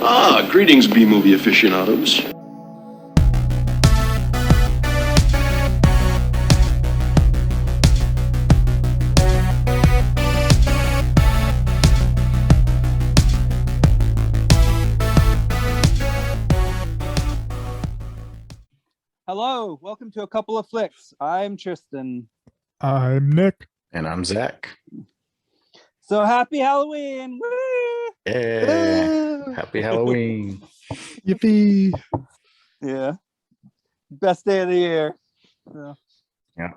Greetings, B-movie aficionados. Hello, welcome to A Couple of Flicks. I'm Tristan. I'm Nick. And I'm Zach. So happy Halloween! Woo! Yeah. Happy Halloween. Yippee. Yeah. Best day of the year. So, Yeah.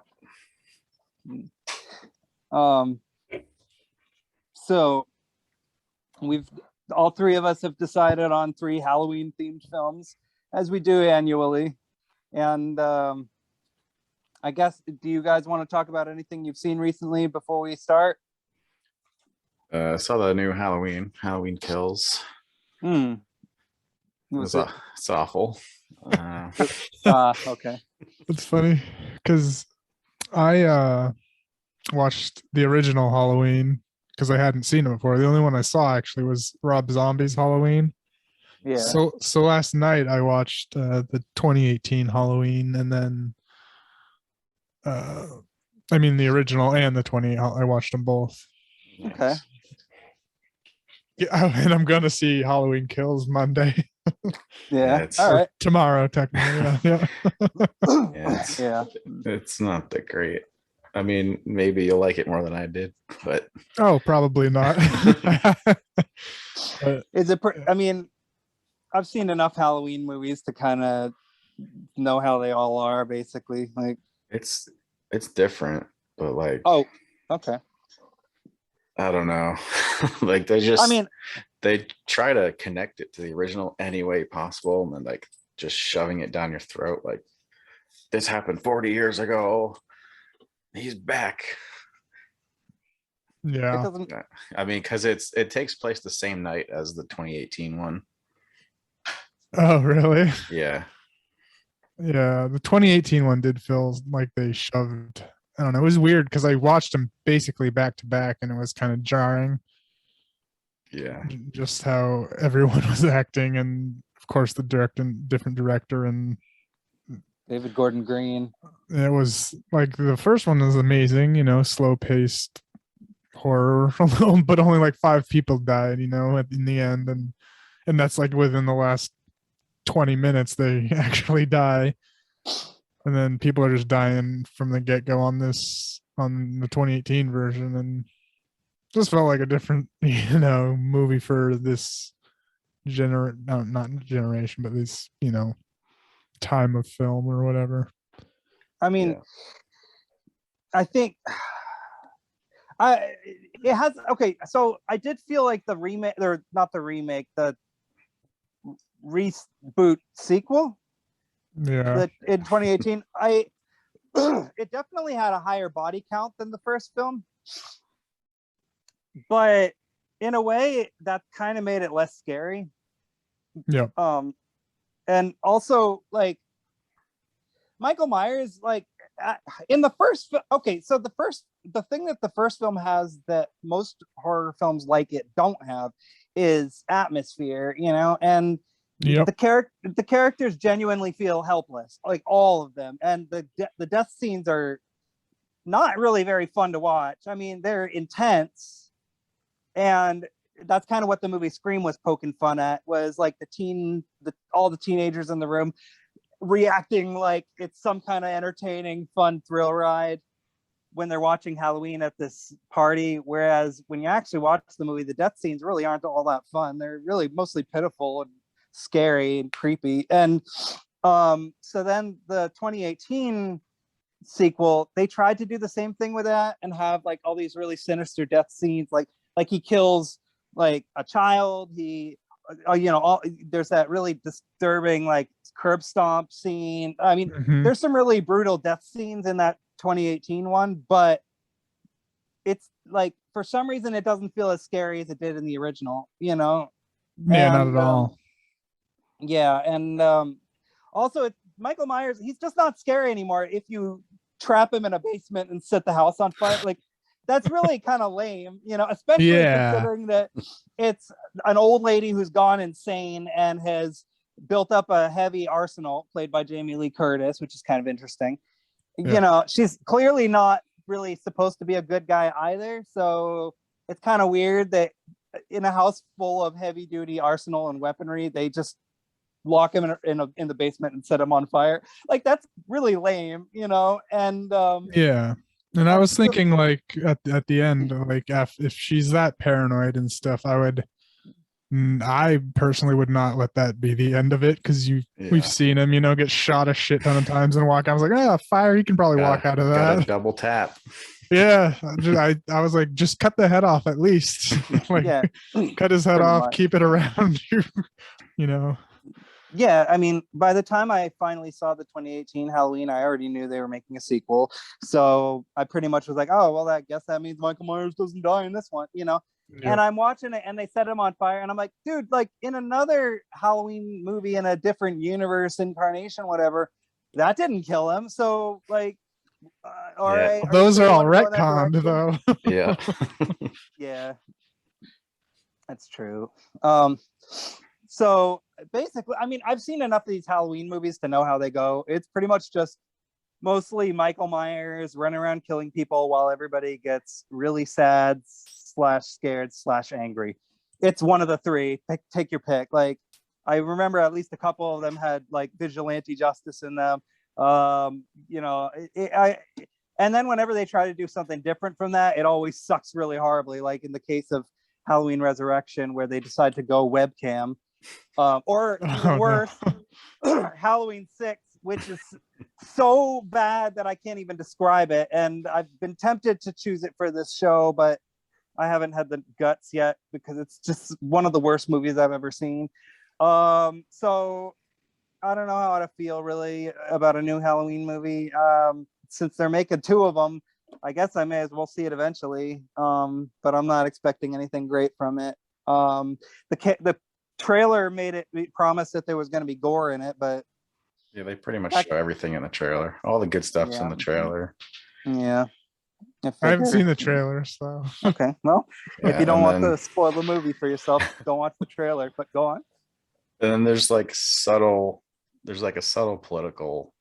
So we've all three of us have decided on 3 Halloween themed films, as we do annually. And I guess, do you guys want to talk about anything you've seen recently before we start? Saw the new Halloween Kills. It's awful. Okay. It's funny because I watched the original Halloween because I hadn't seen it before. The only one I saw actually was Rob Zombie's Halloween. Yeah. So last night I watched the 2018 Halloween, and then the original and the 20. I watched them both. Okay. Yeah, and I'm gonna see Halloween Kills Monday. Yeah. All right. Tomorrow, technically. Yeah. It's not that great. I mean, maybe you'll like it more than I did, but probably not. Is it? I mean, I've seen enough Halloween movies to kind of know how they all are. Basically, like it's different, but like, oh, okay. I don't know. Like they try to connect it to the original any way possible, and then like just shoving it down your throat. Like, this happened 40 years ago. He's back. Yeah. I mean, because it takes place the same night as the 2018 one. Oh, really? Yeah. Yeah. The 2018 one did feel like they shoved. I don't know. It was weird because I watched them basically back to back, and it was kind of jarring. Yeah. Just how everyone was acting, and of course the different director, and David Gordon Green. It was like the first one was amazing, slow paced horror, but only like 5 people died, in the end, and that's like within the last 20 minutes they actually die. And then people are just dying from the get-go on the 2018 version, and just felt like a different, movie for this not generation, but this, time of film or whatever. I mean, yeah. I think it has, okay, so I did feel like the remake, or not the remake, the reboot sequel. Yeah. In 2018, it definitely had a higher body count than the first film, but in a way that kind of made it less scary. Yeah. And also, like, Michael Myers, like, in the first, okay, so the thing that the first film has that most horror films like it don't have is atmosphere, and yep. the characters genuinely feel helpless, like all of them, and the death scenes are not really very fun to watch. I mean, they're intense, and that's kind of what the movie Scream was poking fun at, was like all the teenagers in the room reacting like it's some kind of entertaining, fun thrill ride when they're watching Halloween at this party. Whereas when you actually watch the movie, the death scenes really aren't all that fun. They're really mostly pitiful and scary and creepy. And so then the 2018 sequel, they tried to do the same thing with that and have like all these really sinister death scenes, like he kills like a child, there's that really disturbing like curb stomp scene. I mean, there's some really brutal death scenes in that 2018 one, but it's like, for some reason it doesn't feel as scary as it did in the original, Yeah, not at all. Yeah, and also Michael Myers, he's just not scary anymore if you trap him in a basement and set the house on fire. Like, that's really kind of lame, especially Yeah. considering that it's an old lady who's gone insane and has built up a heavy arsenal, played by Jamie Lee Curtis, which is kind of interesting. She's clearly not really supposed to be a good guy either, so it's kind of weird that in a house full of heavy duty arsenal and weaponry, they just lock him in the basement and set him on fire. Like, that's really lame, and Yeah. And I was thinking, like, at the end, like, if she's that paranoid and stuff, I personally would not let that be the end of it, because we've seen him, get shot a shit ton of times and walk out. I was like, fire, he can probably walk out of that. Gotta double tap. Yeah, I was like, just cut the head off at least. Like, cut his head off, keep it around you. Yeah, I mean, by the time I finally saw the 2018 Halloween, I already knew they were making a sequel. So I pretty much was like, oh, well, I guess that means Michael Myers doesn't die in this one, Yeah. And I'm watching it and they set him on fire. And I'm like, dude, like, in another Halloween movie in a different universe, incarnation, whatever, that didn't kill him. So, like, all right. Those are all retconned, though. Yeah. Yeah. That's true. So basically, I mean, I've seen enough of these Halloween movies to know how they go. It's pretty much just mostly Michael Myers running around killing people while everybody gets really sad / scared / angry. It's one of the three. Take your pick. Like, I remember at least a couple of them had like vigilante justice in them. And then whenever they try to do something different from that, it always sucks really horribly. Like in the case of Halloween Resurrection, where they decide to go webcam. Or even worse, Halloween 6, which is so bad that I can't even describe it. And I've been tempted to choose it for this show, but I haven't had the guts yet, because it's just one of the worst movies I've ever seen. So I don't know how to feel really about a new Halloween movie. Since they're making 2 of them, I guess I may as well see it eventually. But I'm not expecting anything great from it. The trailer made it promise that there was going to be gore in it, but they pretty much show everything in the trailer. All the good stuff's in the trailer. Yeah, I haven't seen the trailer, so okay. Well, if you don't want to spoil the movie for yourself, don't watch the trailer. But go on. And then there's like a subtle political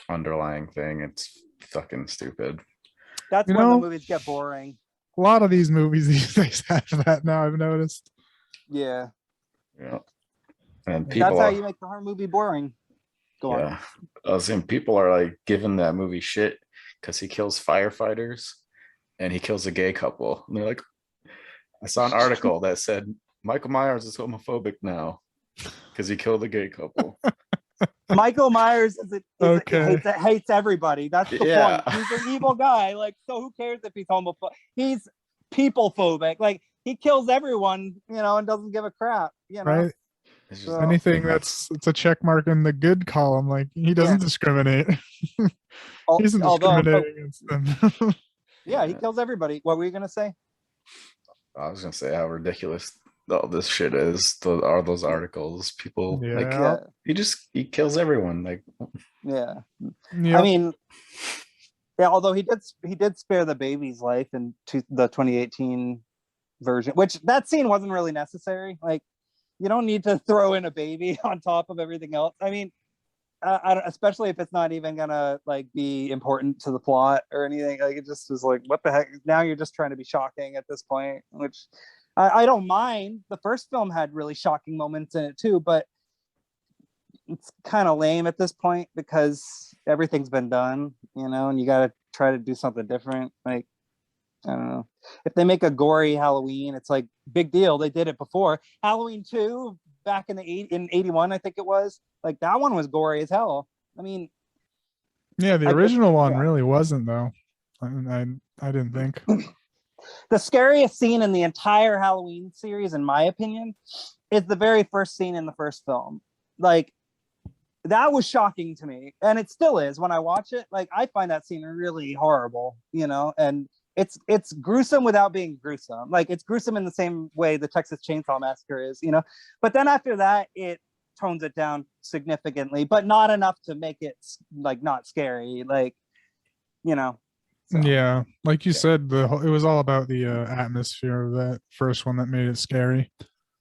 underlying thing. It's fucking stupid. That's when the movies get boring. A lot of these movies these days have that now, I've noticed. Yeah. And that's how you make the horror movie boring. Go on. I was saying, people are like giving that movie shit because he kills firefighters and he kills a gay couple. And they're like, I saw an article that said Michael Myers is homophobic now because he killed a gay couple. Michael Myers hates everybody. That's the point. He's an evil guy. Like, so who cares if he's homophobic? He's people phobic. Like, he kills everyone, and doesn't give a crap, Right. So, anything it's a check mark in the good column. Like, he doesn't discriminate. He isn't discriminating against them. Yeah, he kills everybody. What were you gonna say? I was gonna say how ridiculous all this shit is. Are those articles? People he kills everyone. Like, I mean, although he did spare the baby's life in the 2018 version, which that scene wasn't really necessary. Like, you don't need to throw in a baby on top of everything else. I mean, especially if it's not even gonna like be important to the plot or anything. Like, it just was like, what the heck? Now you're just trying to be shocking at this point, which I don't mind. The first film had really shocking moments in it too, but it's kind of lame at this point because everything's been done, and you got to try to do something different. Like, I don't know. If they make a gory Halloween, it's like, big deal. They did it before. Halloween 2 back in 81, I think it was. Like, that one was gory as hell. I mean, yeah, the original one really wasn't, though. I didn't think. The scariest scene in the entire Halloween series, in my opinion, is the very first scene in the first film. Like, that was shocking to me, and it still is when I watch it. Like, I find that scene really horrible, and it's gruesome without being gruesome. Like, it's gruesome in the same way the Texas Chainsaw Massacre is, but then after that it tones it down significantly, but not enough to make it like not scary. Like, So, Yeah, like you Yeah. said, it was all about the atmosphere of that first one that made it scary.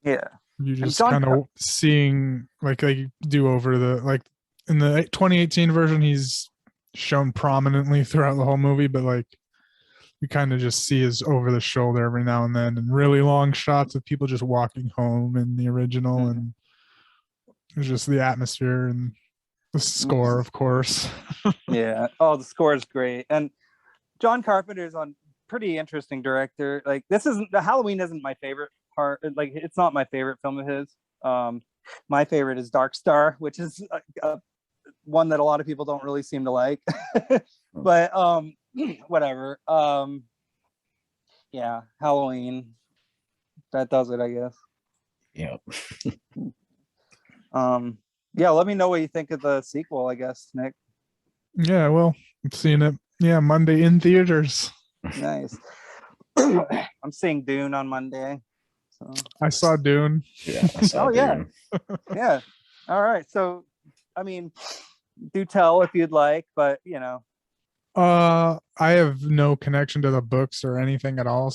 yeah. You And just John kind of seeing like they do over the like in the 2018 version, he's shown prominently throughout the whole movie, but like you kind of just see his over the shoulder every now and then, and really long shots of people just walking home in the original, Mhm. and it's just the atmosphere and the score, of course. Yeah. Oh, the score is great. And John Carpenter's on pretty interesting director. Like this isn't the Halloween isn't my favorite part. Like it's not my favorite film of his. My favorite is Dark Star, which is one that a lot of people don't really seem to like. But whatever. Yeah, Halloween. That does it, I guess. Yeah. Yeah, let me know what you think of the sequel, I guess, Nick. Yeah, well, I'm seeing it. Yeah, Monday in theaters. Nice. I'm seeing Dune on Monday. So. I saw Dune. Yeah. I saw yeah. Dune. Yeah. All right. So, I mean, do tell if you'd like, but you know. I have no connection to the books or anything at all,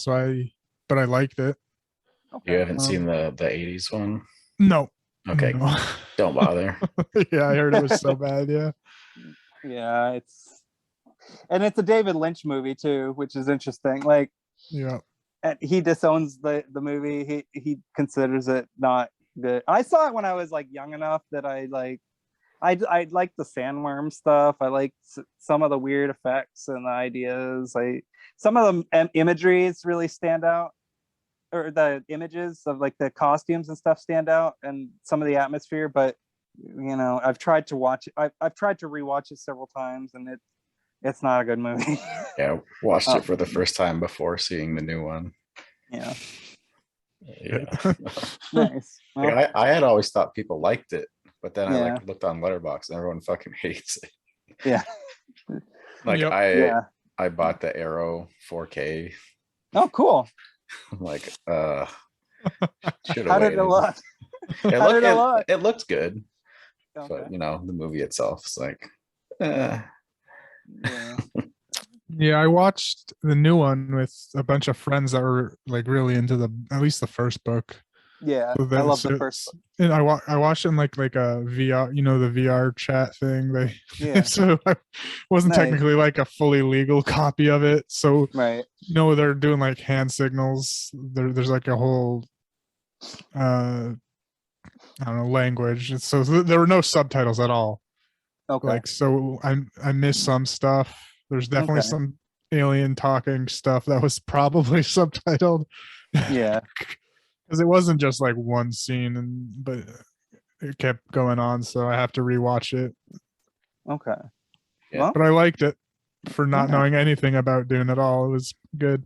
but I liked it. Okay. You haven't seen the 80s one? No. Okay. No. Don't bother. Yeah, I heard it was so bad. Yeah. Yeah, it's a David Lynch movie too, which is interesting. Like, Yeah. and he disowns the movie. He considers it not good. I saw it when I was like young enough that I like the sandworm stuff. I like some of the weird effects and the ideas. Some of the imageries really stand out, or the images of like the costumes and stuff stand out, and some of the atmosphere. But you know, I've tried to watch it. I've tried to rewatch it several times, and it's not a good movie. Yeah. Watched it for the first time before seeing the new one. Yeah. Yeah. Nice. Well, Like, I had always thought people liked it, but then I yeah. like looked on Letterboxd and everyone fucking hates it. Yeah. Like Yep. I bought the Arrow 4K. Oh, cool. I'm like, should How have did it waited. look? How did it look? It looked good, Okay. but you know, the movie itself is like, Yeah. Yeah, I watched the new one with a bunch of friends that were like really into at least the first book. Yeah. So I love the first book. And I watched it in like a VR, the VR chat thing. Yeah. So I wasn't Nice. technically like a fully legal copy of it. So Right. they're doing like hand signals. There's like a whole I don't know, language. So there were no subtitles at all. Okay. Like, so I missed some stuff. There's definitely Okay. some alien talking stuff that was probably subtitled. Yeah. Because it wasn't just like one scene, but it kept going on, so I have to rewatch it. Okay. Yeah. Well, But I liked it for not Yeah. knowing anything about Dune at all. It was good.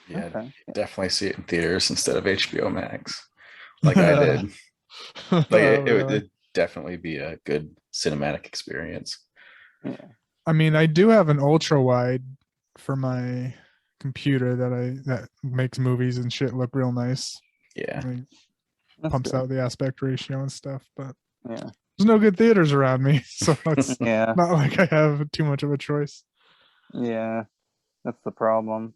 yeah, okay. definitely see it in theaters instead of HBO Max, like I did. Like it Really. would definitely be a good cinematic experience. Yeah. I mean, I do have an ultra wide for my computer that makes movies and shit look real nice. Yeah. Like, That's pumps good. out the aspect ratio and stuff, but Yeah. there's no good theaters around me, so it's Yeah. not like I have too much of a choice. Yeah. That's the problem.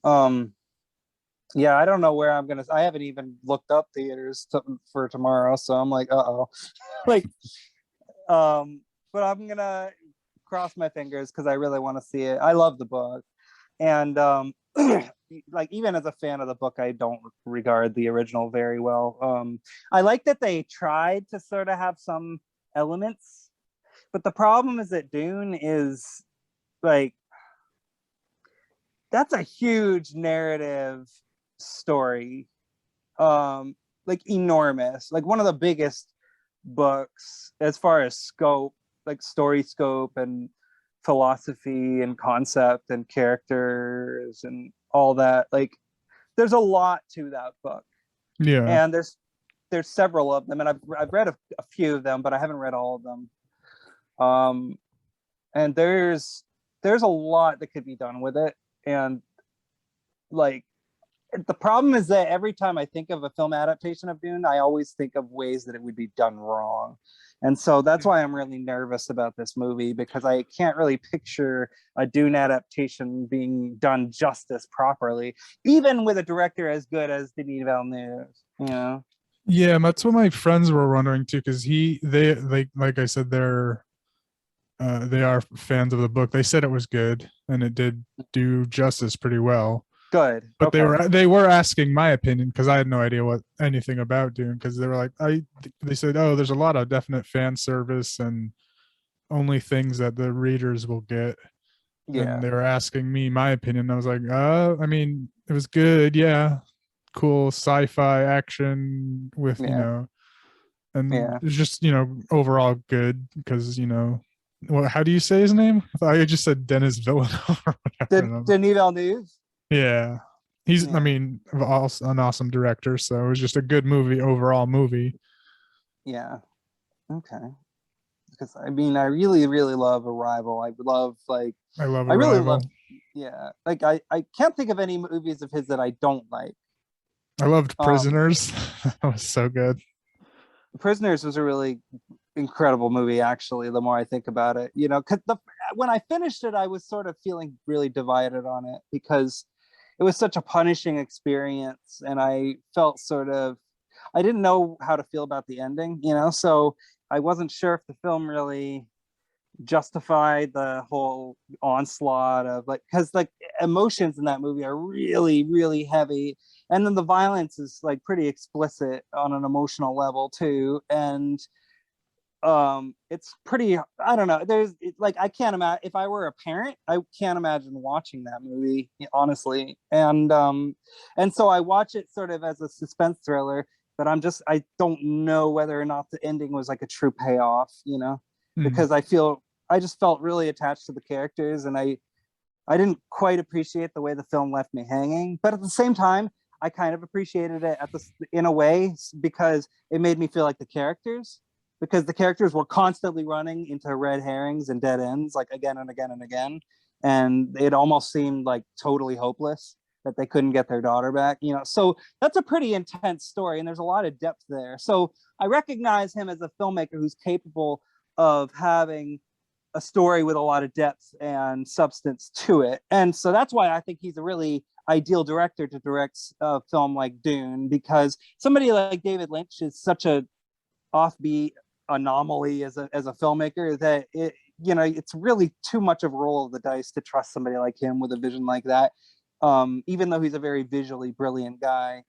Yeah, I don't know where I haven't even looked up theaters for tomorrow, so I'm like, like, but I'm gonna cross my fingers because I really want to see it. I love the book, and like even as a fan of the book, I don't regard the original very well. I like that they tried to sort of have some elements, but the problem is that Dune is like, that's a huge narrative story, like enormous, like one of the biggest books as far as scope, like story scope and philosophy and concept and characters and all that. Like there's a lot to that book, Yeah. and there's several of them, and I've read a few of them, but I haven't read all of them. And there's a lot that could be done with it, and like the problem is that every time I think of a film adaptation of Dune, I always think of ways that it would be done wrong. And so that's why I'm really nervous about this movie, because I can't really picture a Dune adaptation being done justice properly, even with a director as good as Denis Villeneuve, you know? Yeah, that's what my friends were wondering too, because they like I said, they are fans of the book. They said it was good and it did do justice pretty well. Good. But Okay. they were asking my opinion because I had no idea what anything about Dune, because they were like, they said, oh, there's a lot of definite fan service and only things that the readers will get. Yeah. And they were asking me my opinion. I was like, I mean, it was good, yeah. Cool sci-fi action with, Yeah. and Yeah. it's just, overall good because, well, how do you say his name? I thought you just said Dennis Villeneuve or whatever. Denis Villeneuve? Yeah. He's, I Yeah. mean, an awesome director. So it was just a good movie, overall movie. Yeah. Okay. Because I mean, I really, really love Arrival. I love I love I really love, Arrival. yeah. Like I can't think of any movies of his that I don't like. I loved Um, Prisoners. That was so good. Prisoners was a really incredible movie, actually, the more I think about it. Cause when I finished it, I was sort of feeling really divided on it because it was such a punishing experience, and I felt I didn't know how to feel about the ending, so I wasn't sure if the film really justified the whole onslaught of because emotions in that movie are really, really heavy, and then the violence is pretty explicit on an emotional level too, and it's pretty, I don't know, I can't imagine, if I were a parent, I can't imagine watching that movie, honestly. And so I watch it sort of as a suspense thriller, but I don't know whether or not the ending was a true payoff, because I just felt really attached to the characters, and I didn't quite appreciate the way the film left me hanging, but at the same time I kind of appreciated it in a way, because it made me feel like the characters, because the characters were constantly running into red herrings and dead ends, again and again and again, and it almost seemed totally hopeless that they couldn't get their daughter back. So that's a pretty intense story, and there's a lot of depth there. So I recognize him as a filmmaker who's capable of having a story with a lot of depth and substance to it. And so that's why I think he's a really ideal director to direct a film like Dune, because somebody like David Lynch is such a offbeat anomaly as a filmmaker that it's really too much of a roll of the dice to trust somebody like him with a vision like that, even though he's a very visually brilliant guy.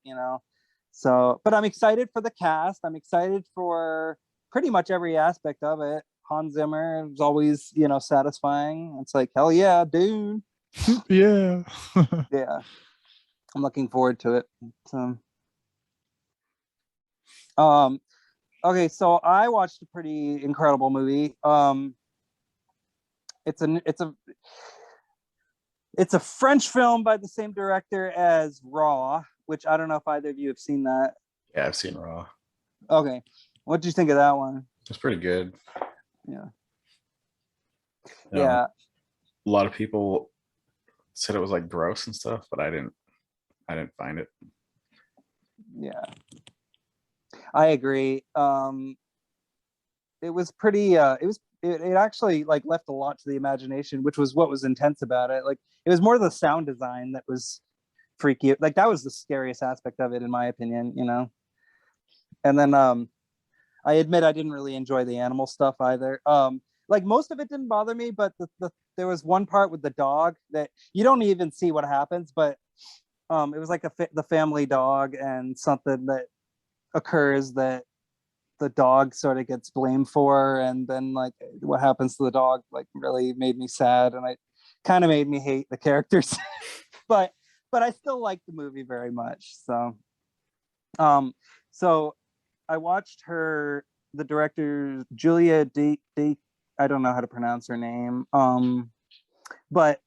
So, but I'm excited for the cast. I'm excited for pretty much every aspect of it. Hans Zimmer is always, satisfying. It's hell yeah, dude. Yeah. Yeah, I'm looking forward to it. So, okay, so I watched a pretty incredible movie. It's a French film by the same director as Raw, which I don't know if either of you have seen that. Yeah, I've seen Raw. Okay, what did you think of that one? It's pretty good. Yeah. A lot of people said it was gross and stuff, but I didn't find it. Yeah, I agree. It was pretty it actually left a lot to the imagination, which was what was intense about it. It was more the sound design that was freaky. That was the scariest aspect of it, in my opinion. And then I admit I didn't really enjoy the animal stuff either. Most of it didn't bother me, but there was one part with the dog that you don't even see what happens, but it was the family dog, and something that occurs that the dog sort of gets blamed for, and then what happens to the dog really made me sad, and it kind of made me hate the characters. but I still like the movie very much. So I watched the director Julia D. I don't know how to pronounce her name. But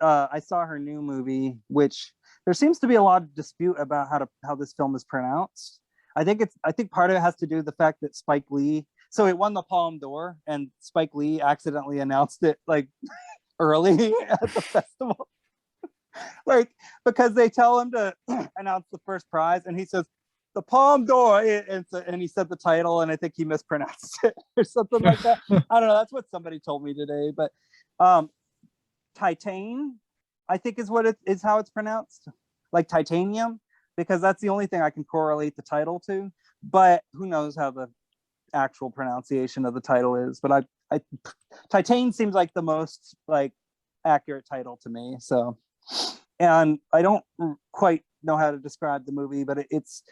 I saw her new movie, which there seems to be a lot of dispute about how this film is pronounced. I think part of it has to do with the fact that Spike Lee. So it won the Palme d'Or, and Spike Lee accidentally announced it early at the festival. Like, because they tell him to announce the first prize, and he says, "The Palme d'Or," and he said the title, and I think he mispronounced it or something like that. I don't know. That's what somebody told me today. But Titane, I think is what it is, how it's pronounced, like titanium, because that's the only thing I can correlate the title to. But who knows how the actual pronunciation of the title is? But I Titane seems like the most like accurate title to me. So, and I don't quite know how to describe the movie, but it's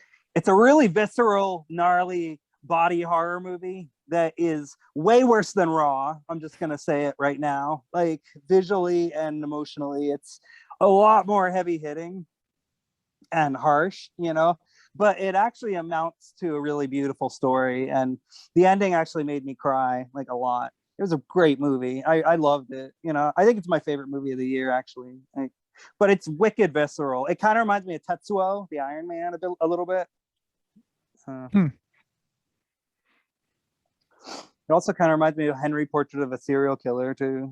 a really visceral, gnarly body horror movie that is way worse than Raw. I'm just gonna say it right now. Like visually and emotionally, it's a lot more heavy hitting and harsh, but it actually amounts to a really beautiful story, and the ending actually made me cry like a lot. It was a great movie. I loved it. I think it's my favorite movie of the year, actually. But it's wicked visceral. It kind of reminds me of Tetsuo, the Iron Man, a little bit. It also kind of reminds me of Henry, Portrait of a Serial Killer, too.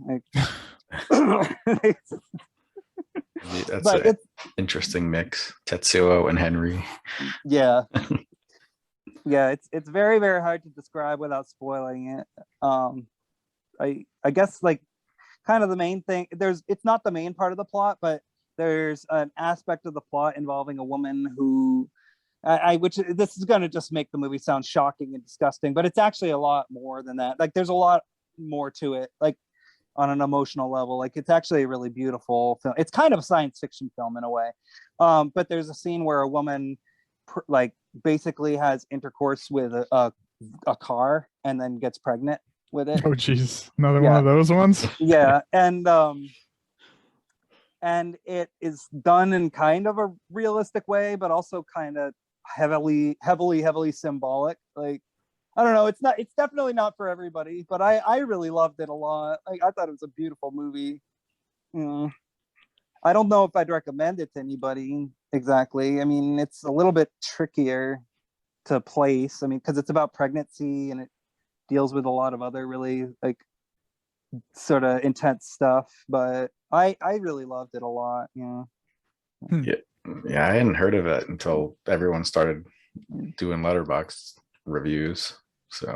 That's an interesting mix. Tetsuo and Henry. Yeah. Yeah, it's very, very hard to describe without spoiling it. I guess like kind of the main thing, it's not the main part of the plot, but there's an aspect of the plot involving a woman who which this is going to just make the movie sound shocking and disgusting, but it's actually a lot more than that. Like there's a lot more to it, like on an emotional level. Like it's actually a really beautiful film. It's kind of a science fiction film in a way, but there's a scene where a woman like basically has intercourse with a car and then gets pregnant with it. Oh geez, another one of those ones. Yeah, and it is done in kind of a realistic way, but also kind of heavily symbolic. Like I don't know, it's definitely not for everybody, but I really loved it a lot. Like I thought it was a beautiful movie. I don't know if I'd recommend it to anybody exactly. I mean, it's a little bit trickier to place. I mean, because it's about pregnancy and it deals with a lot of other really like sort of intense stuff, but I really loved it a lot. Yeah, I hadn't heard of it until everyone started doing Letterboxd reviews, so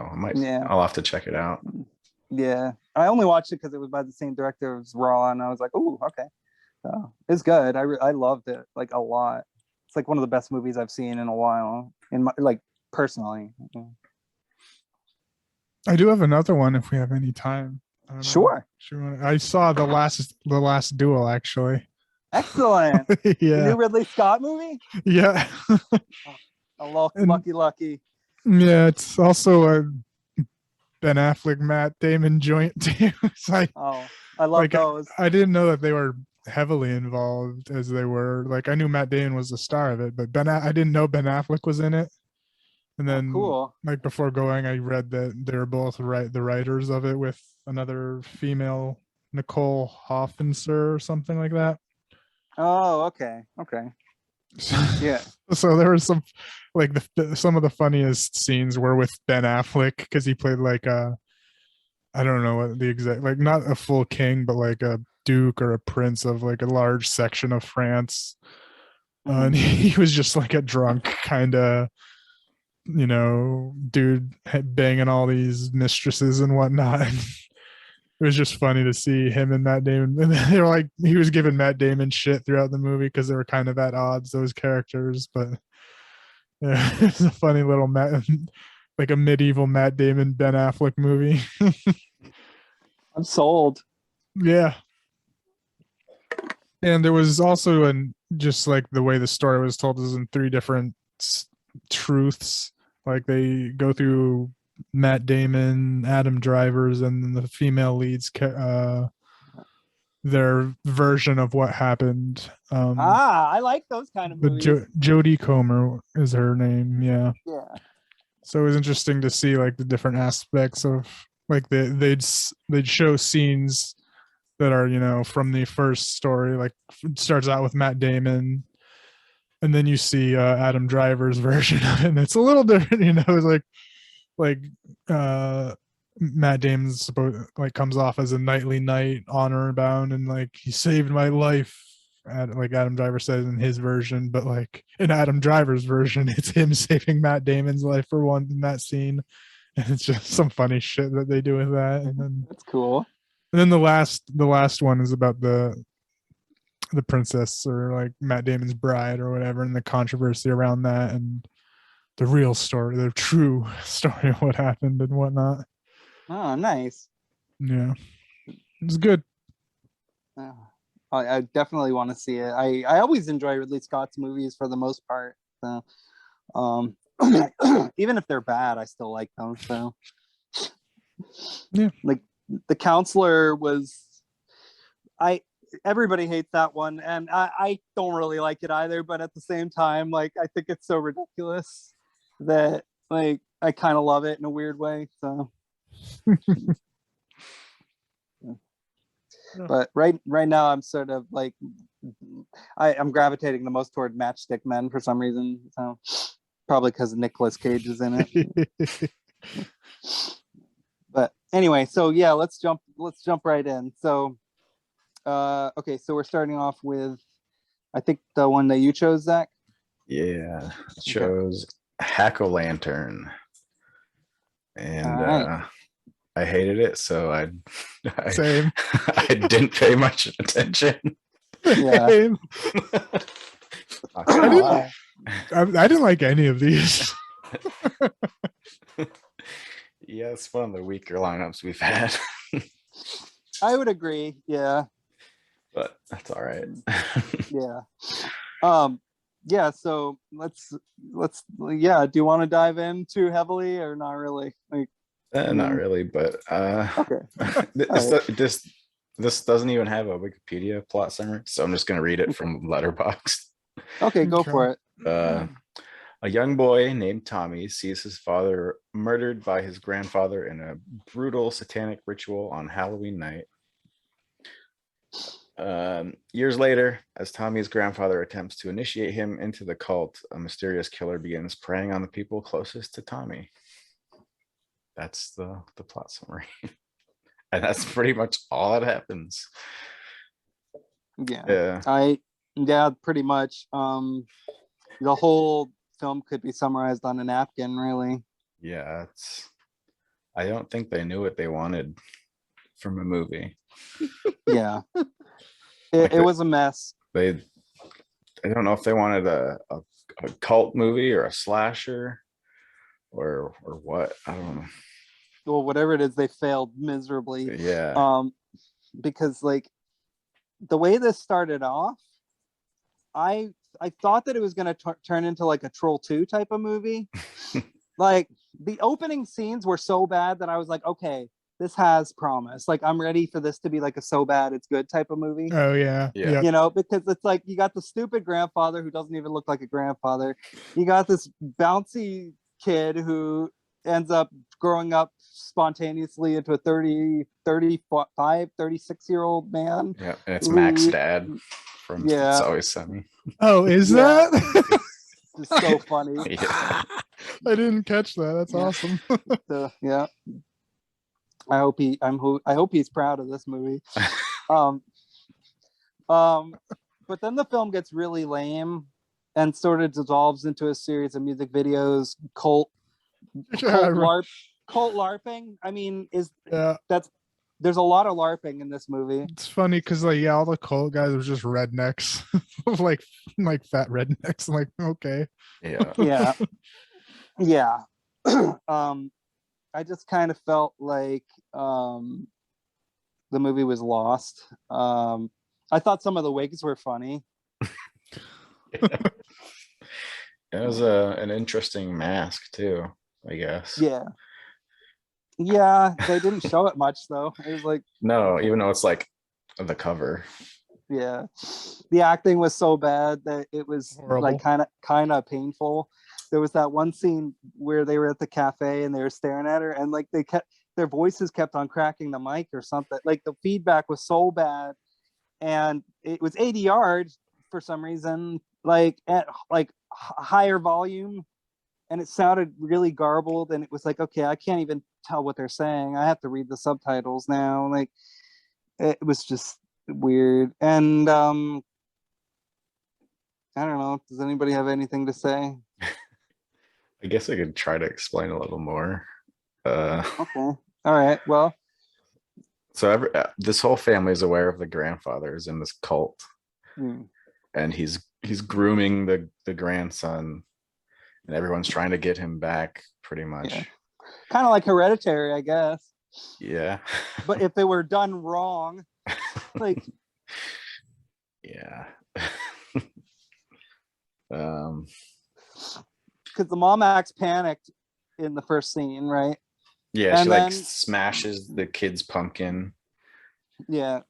I'll have to check it out. Yeah, I only watched it because it was by the same director as Raw, and I was like, oh, okay. So it's good. I loved it like a lot. It's like one of the best movies I've seen in a while, in my like personally. I do have another one if we have any time. Sure. I saw the last duel actually. Excellent. Yeah. The new Ridley Scott movie? Yeah. Lucky. Yeah, it's also a Ben Affleck, Matt Damon joint too. I love those. I didn't know that they were heavily involved as they were. Like I knew Matt Damon was the star of it, but I didn't know Ben Affleck was in it. And then cool. Like before going, I read that they were both the writers of it with another female, Nicole Hoffenser or something like that. Oh, okay. Yeah. So there was some like some of the funniest scenes were with Ben Affleck because he played like I don't know what the exact, like not a full king, but like a duke or a prince of like a large section of France. And he was just like a drunk kind of, dude banging all these mistresses and whatnot. It was just funny to see him and Matt Damon. And they were like, he was giving Matt Damon shit throughout the movie because they were kind of at odds, those characters. But yeah, it's a funny little like a medieval Matt Damon, Ben Affleck movie. I'm sold. Yeah. And there was also just like the way the story was told is in three different truths. Like they go through Matt Damon, Adam Driver's, and then the female leads their version of what happened. I like those kind of movies. Jodie Comer is her name. Yeah. So it was interesting to see like the different aspects of like they'd show scenes that are from the first story. Like it starts out with Matt Damon, and then you see Adam Driver's version of it, and it's a little different. It's like Matt Damon's comes off as a knightly knight, honor bound, and like he saved my life like Adam Driver said in his version, but like in Adam Driver's version, it's him saving Matt Damon's life for one in that scene, and it's just some funny shit that they do with that. And That's cool. then the last one is about the princess, or like Matt Damon's bride or whatever, and the controversy around that, and the real story, the true story of what happened and whatnot. Oh, nice. Yeah, it's good. I definitely want to see it. I always enjoy Ridley Scott's movies for the most part. So, even if they're bad, I still like them. So, yeah, like The Counselor was, everybody hates that one, and I don't really like it either. But at the same time, like I think it's so ridiculous that like I kind of love it in a weird way. So. But right now I'm sort of like I'm gravitating the most toward Matchstick Men for some reason. So probably because Nicolas Cage is in it. But anyway, so yeah, let's jump right in. So okay, so we're starting off with I think the one that you chose, Zach. Yeah, I chose Hack-O-Lantern. And right. I hated it, so I Same. I didn't pay much attention. Yeah. Same. I didn't like any of these. Yeah, it's one of the weaker lineups we've had. I would agree. Yeah. But that's all right. Yeah. Yeah, so let's yeah, do you want to dive in too heavily or not really? Like Not really, but okay. this doesn't even have a Wikipedia plot summary, so I'm just gonna read it from Letterboxd. Okay, go for it. A young boy named Tommy sees his father murdered by his grandfather in a brutal satanic ritual on Halloween night. Years later, as Tommy's grandfather attempts to initiate him into the cult, a mysterious killer begins preying on the people closest to Tommy. That's the plot summary. And that's pretty much all that happens. Yeah. Pretty much. The whole film could be summarized on a napkin, really. Yeah, I don't think they knew what they wanted from a movie. Yeah. It was a mess. I don't know if they wanted a cult movie or a slasher or what. I don't know. Well, whatever it is, they failed miserably. Yeah. Because like the way this started off, I thought that it was going to turn into like a Troll 2 type of movie. Like the opening scenes were so bad that I was like, okay, this has promise. Like I'm ready for this to be like a so bad it's good type of movie. Oh yeah. You know, because it's like you got the stupid grandfather who doesn't even look like a grandfather. You got this bouncy kid who ends up growing up spontaneously into a 35, 36-year-old man. Yeah, and it's Mac's dad from It's Always Sunny. Oh, is that? It's so funny. Yeah. I didn't catch that. That's awesome. So, yeah. I hope he's proud of this movie. But then the film gets really lame and sort of dissolves into a series of music videos, cult LARPing. I mean, there's a lot of LARPing in this movie. It's funny because like all the cult guys were just rednecks, like fat rednecks. I'm like, okay. Yeah. I just kind of felt like the movie was lost. I thought some of the wigs were funny. It was an interesting mask too, I guess. Yeah, they didn't show it much though. It was like no, even though it's like the cover. Yeah, the acting was so bad that it was horrible. Like kind of painful. There was that one scene where they were at the cafe and they were staring at her, and like their voices kept on cracking the mic or something. Like the feedback was so bad, and it was ADR'd for some reason, like at like higher volume, and it sounded really garbled. And it was like, okay, I can't even tell what they're saying. I have to read the subtitles now. Like it was just weird. And I don't know. Does anybody have anything to say? I guess I could try to explain a little more. Okay. All right. Well, So this whole family is aware of the grandfathers in this cult, hmm, and he's grooming the grandson, and everyone's trying to get him back, pretty much. yeah. Kind of like Hereditary, I guess. Yeah. But if it were done wrong, like, Yeah. because the mom acts panicked in the first scene, right? Yeah, And she then like smashes the kid's pumpkin. yeah,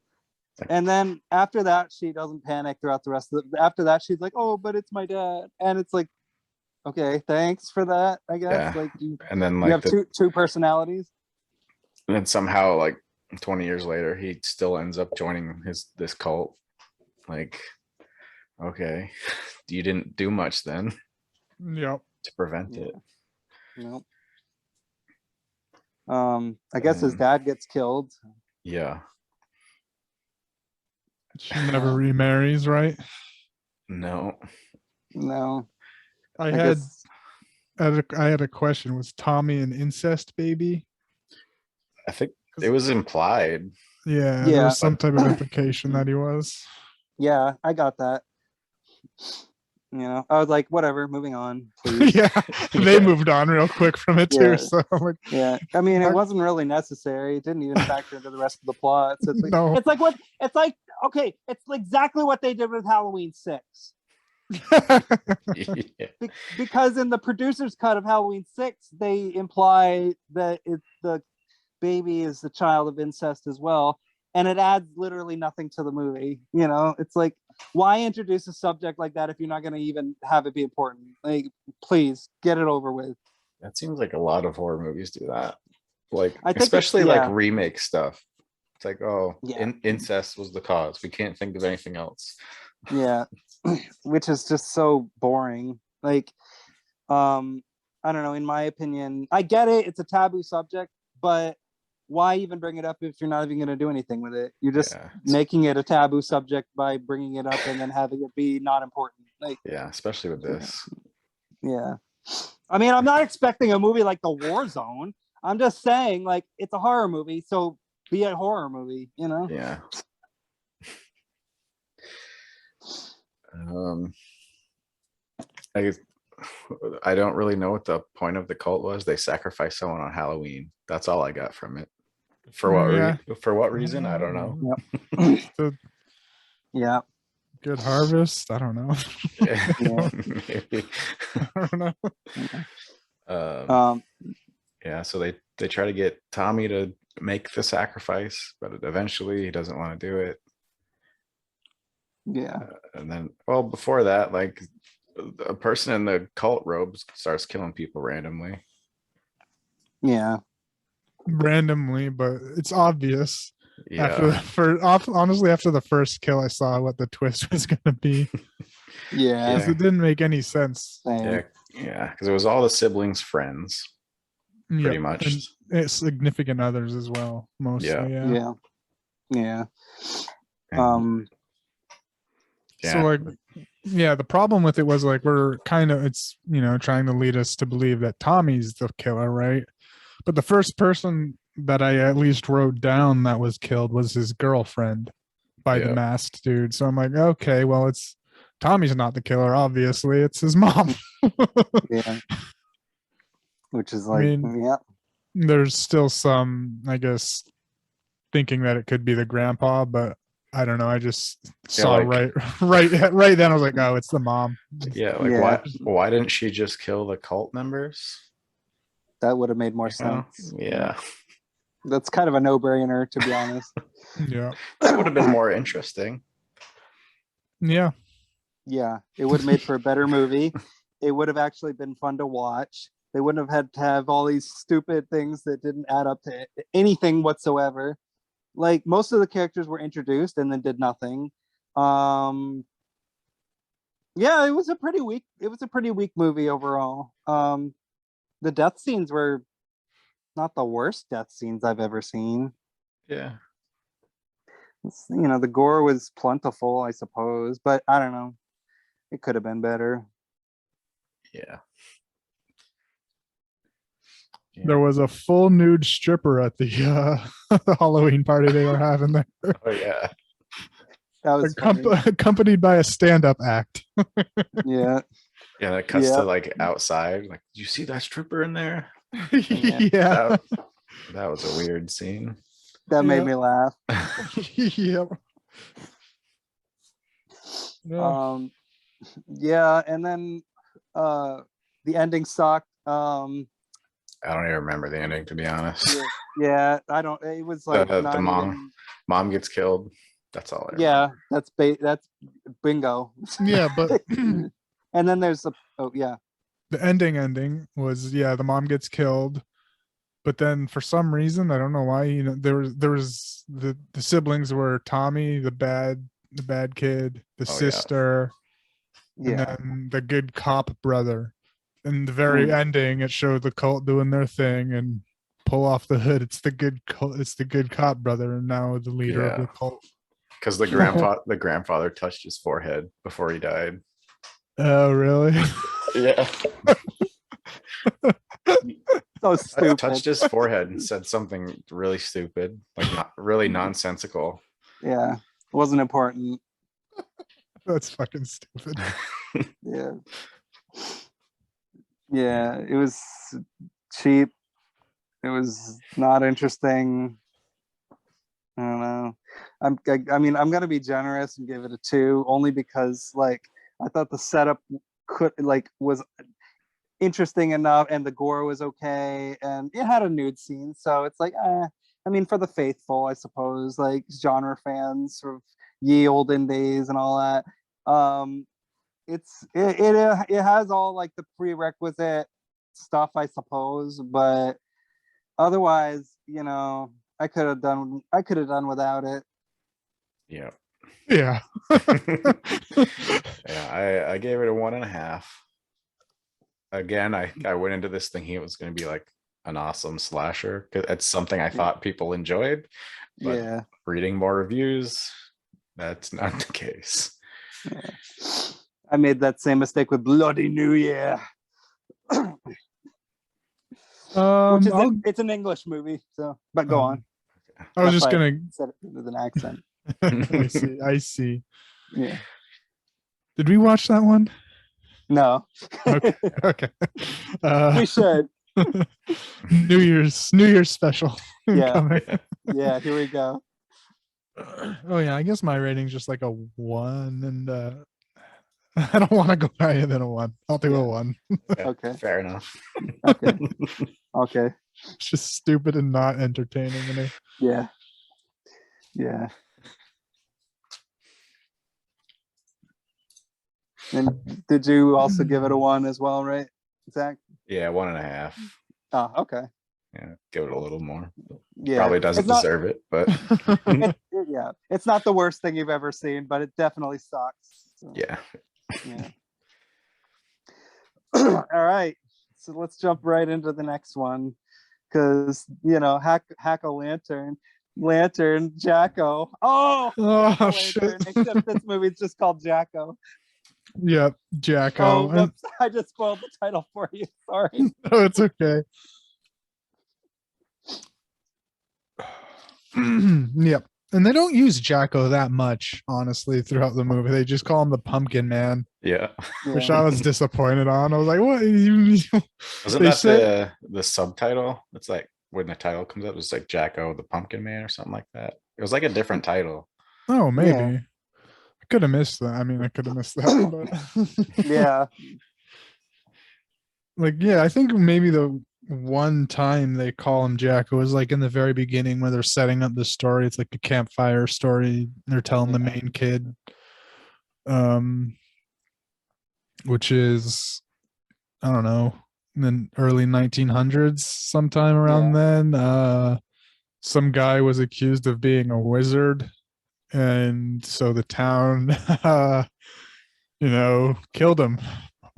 and then after that, she doesn't panic throughout the rest of the. After that, she's like, "Oh, but it's my dad," and it's like, okay, thanks for that. I guess Yeah. like you And then have like two personalities. and then somehow like 20 years later, he still ends up joining this cult. Like, okay, you didn't do much then Yep. to prevent Yeah. it. Nope. I guess his dad gets killed. Yeah. She never remarries, right? No. No, I I had guess I had a question. Was Tommy an incest baby? I think it was implied. Yeah, there Yeah. was some type of implication that he was. yeah, I got that. You know, I was like, whatever, moving on, please. Yeah, they Yeah. moved on real quick from it too. Yeah. So I'm like, Yeah, I mean, it That- wasn't really necessary. It didn't even factor into the rest of the plot. So No. it's like what it's like. Okay, it's exactly what they did with Halloween 6. Yeah. Because in the producer's cut of Halloween 6, they imply that the baby is the child of incest as well, and it adds literally nothing to the movie. You know, it's like, why introduce a subject like that if you're not going to even have it be important? Like, please get it over with. That seems like a lot of horror movies do that. Like, I think especially yeah. like remake stuff. It's like, oh, Yeah. incest was the cause. We can't think of anything else. Yeah, which is just so boring. Like, I don't know. In my opinion, I get it. It's a taboo subject, but why even bring it up if you're not even going to do anything with it? You're just Yeah. making it a taboo subject by bringing it up and then having it be not important. Like, Yeah, especially with this. yeah. I mean, I'm not expecting a movie like The War Zone. I'm just saying, like, it's a horror movie, so be a horror movie, you know? Yeah. I don't really know what the point of the cult was. They sacrificed someone on Halloween. That's all I got from it. For what reason? I don't know. The Yeah. good harvest. I don't know. Yeah. Maybe. I don't know. Yeah, so they try to get Tommy to make the sacrifice, but eventually he doesn't want to do it. Yeah. And then, well, before that, like a person in the cult robes starts killing people randomly. Yeah. Randomly, but it's obvious. Yeah. Honestly, after the first kill, I saw what the twist was going to be. Yeah. Because it didn't make any sense. Same. Yeah, because it was all the siblings' friends, pretty much. And significant others as well, mostly. Yeah. Yeah. And, So like, yeah, the problem with it was like it's trying to lead us to believe that Tommy's the killer, right? But the first person that I at least wrote down that was killed was his girlfriend by the masked dude. So I'm like, okay, well, it's Tommy's not the killer, obviously. It's his mom. Yeah. Which is like, yeah. There's still some, I guess, thinking that it could be the grandpa, but I don't know. I just saw right then. I was like, oh, it's the mom. Yeah, like why didn't she just kill the cult members? That would have made more sense. Yeah. That's kind of a no-brainer, to be honest. Yeah. That would have been more interesting. Yeah. Yeah. It would have made for a better movie. It would have actually been fun to watch. They wouldn't have had to have all these stupid things that didn't add up to anything whatsoever. Like, most of the characters were introduced and then did nothing. Yeah, it was a pretty weak movie overall. The death scenes were not the worst death scenes I've ever seen. Yeah. The gore was plentiful, I suppose, but I don't know. it could have been better. Yeah. There was a full nude stripper at the the Halloween party they were having there, Oh yeah. That was funny. accompanied by a stand-up act. Yeah. Yeah, that cuts Yeah. to like outside. Like, did you see that stripper in there? Yeah. That was a weird scene. That made Yeah. me laugh. Yep. Yeah. Yeah, and then the ending sucked. I don't even remember the ending, to be honest. Yeah, I don't. It was like The not mom gets killed. That's all I Yeah, remember. that's bingo. Yeah, but And then there's the the ending was the mom gets killed, but then for some reason I don't know why, there was the siblings were Tommy, the bad kid, the sister, and then the good cop brother. In the very ending, it showed the cult doing their thing and pull off the hood. It's the good cop brother, and now the leader of the cult. Because the grandfather touched his forehead before he died. Oh, really? Yeah. so stupid. Touched his forehead and said something really stupid, like not really nonsensical. Yeah, it wasn't important. That's fucking stupid. Yeah. Yeah, it was cheap. It was not interesting. I don't know. I mean, I'm gonna be generous and give it a 2, only because like I thought the setup was interesting enough, and the gore was okay, and it had a nude scene, so it's like, I mean, for the faithful, I suppose, like genre fans, sort of ye olden days and all that. It has all like the prerequisite stuff, I suppose, but otherwise, I could have done without it. Yeah. Yeah. Yeah, I gave it a 1.5. Again, I went into this thinking it was going to be like an awesome slasher, because it's something I thought people enjoyed, but reading more reviews, that's not the case. Yeah. I made that same mistake with Bloody New Year. Which is it's an English movie, so but go on. I was just gonna said it with an accent. I see. Yeah. Did we watch that one? No. Okay. We should. New Year's special. Yeah. Yeah, here we go. Oh yeah, I guess my rating's just like a 1, and I don't want to go higher than a 1. I'll do a 1. Okay. Fair enough. Okay. It's just stupid and not entertaining to me. Yeah. Yeah. And did you also give it a 1 as well, right, Zach? Yeah, 1.5. Oh, okay. Yeah, give it a little more. Yeah. Probably doesn't deserve it, but it's not the worst thing you've ever seen, but it definitely sucks. So. Yeah. All right. So let's jump right into the next one. Because, hack a lantern, Jacko. Oh shit. Except this movie's just called Jacko. Yep, Jacko. Oh, I just spoiled the title for you. Sorry. Oh, it's okay. Yep. And they don't use Jacko that much, honestly, throughout the movie. They just call him the Pumpkin Man. Yeah. Which I was disappointed on. I was like, what? Wasn't that the subtitle? It's like when the title comes up, it's like Jacko the Pumpkin Man or something like that. It was like a different title. Oh, maybe. Yeah. I could have missed that. I mean, I could have missed that. But yeah. I think maybe the one time they call him Jacko is like in the very beginning where they're setting up the story. It's like a campfire story. They're telling the main kid, which is, I don't know, in the early 1900s, sometime around then. Some guy was accused of being a wizard, and so the town killed him,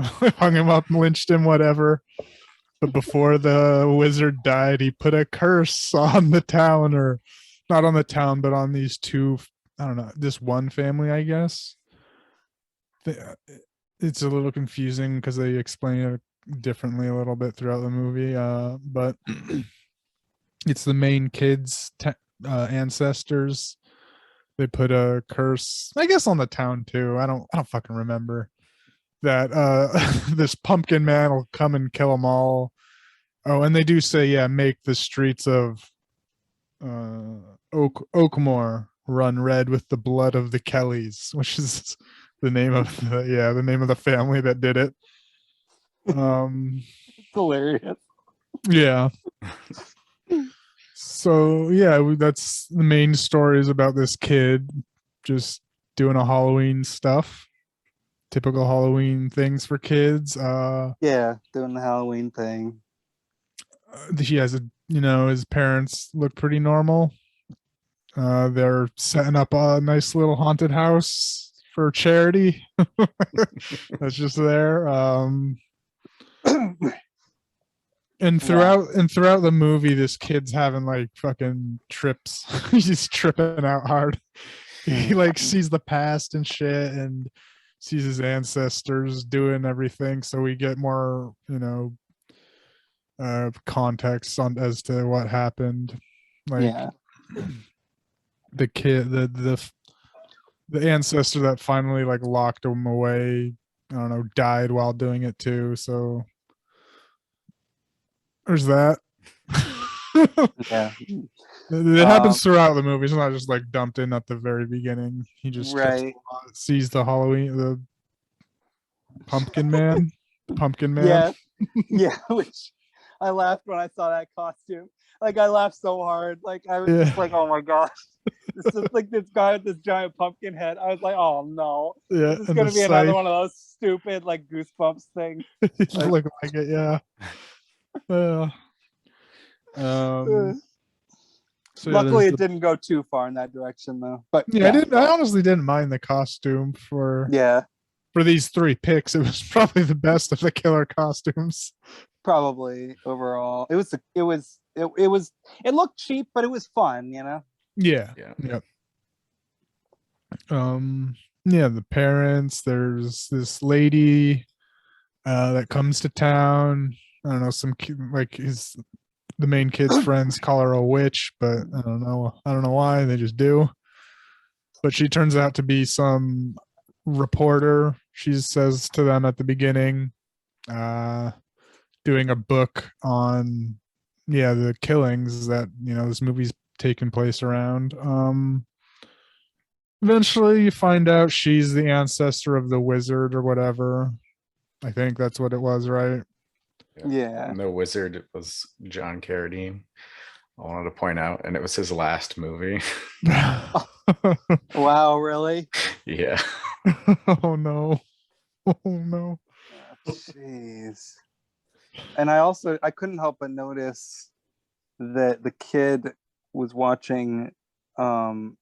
hung him up, lynched him, whatever. But before the wizard died, he put a curse on the town, or not on the town, but on these two, I don't know, this one family, I guess. it's a little confusing because they explain it differently a little bit throughout the movie. But it's the main kids' ancestors. They put a curse, I guess, on the town too. I don't fucking remember that. This pumpkin man will come and kill them all. Oh, and they do say, yeah, make the streets of Oakmore run red with the blood of the Kellys, which is the name of the name of the family that did it. It's hilarious. Yeah. So yeah, that's the main story, is about this kid just doing a Halloween stuff, typical Halloween things for kids. Yeah, doing the Halloween thing. He has his parents look pretty normal. They're setting up a nice little haunted house for charity. That's just there. And throughout the movie, this kid's having like fucking trips. He's tripping out hard. He like sees the past and shit, and sees his ancestors doing everything. So we get more, context on as to what happened. Like the kid, the ancestor that finally like locked him away, I don't know, died while doing it too. So there's that. Yeah. It happens throughout the movie. It's not just like dumped in at the very beginning. He just sees the Halloween, the pumpkin man. Yeah. Yeah, which I laughed when I saw that costume. Like, I laughed so hard. Like, I was just like, oh my gosh. This is like this guy with this giant pumpkin head. I was like, oh no. Yeah. This is going to be another one of those stupid, like, Goosebumps things. Look like it, yeah. So luckily, it didn't go too far in that direction, though. But yeah, I honestly didn't mind the costume for these three picks. It was probably the best of the killer costumes. Probably overall, it looked cheap, but it was fun, Yeah. Yeah. The parents. There's this lady that comes to town. I don't know, the main kid's friends call her a witch, but I don't know why, they just do. But she turns out to be some reporter. She says to them at the beginning, doing a book on the killings that this movie's taking place around. Eventually you find out she's the ancestor of the wizard or whatever. I think that's what it was, right? Yeah. And the wizard was John Carradine. I wanted to point out, and it was his last movie. Wow, really? Yeah. Oh no. Jeez. And I couldn't help but notice that the kid was watching Cameron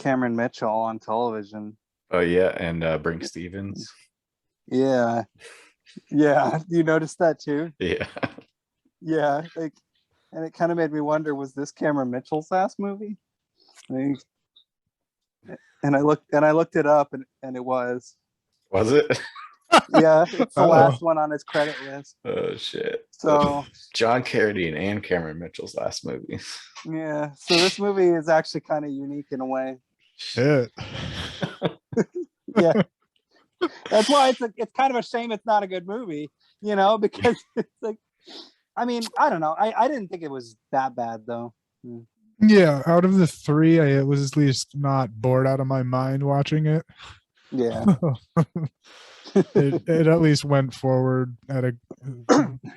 Mitchell on television. Oh yeah, and Brink Stevens. Yeah. You noticed that too? Yeah. Yeah, and it kind of made me wonder, was this Cameron Mitchell's last movie? And I looked it up, and it was. Was it? Yeah, it's the last one on his credit list. Oh shit. So John Carradine and Cameron Mitchell's last movie. Yeah, so this movie is actually kind of unique in a way. Shit. Yeah. That's why it's kind of a shame it's not a good movie, because it's like, I mean, I don't know. I didn't think it was that bad though. Yeah, out of the three, I was at least not bored out of my mind watching it. Yeah. it at least went forward at a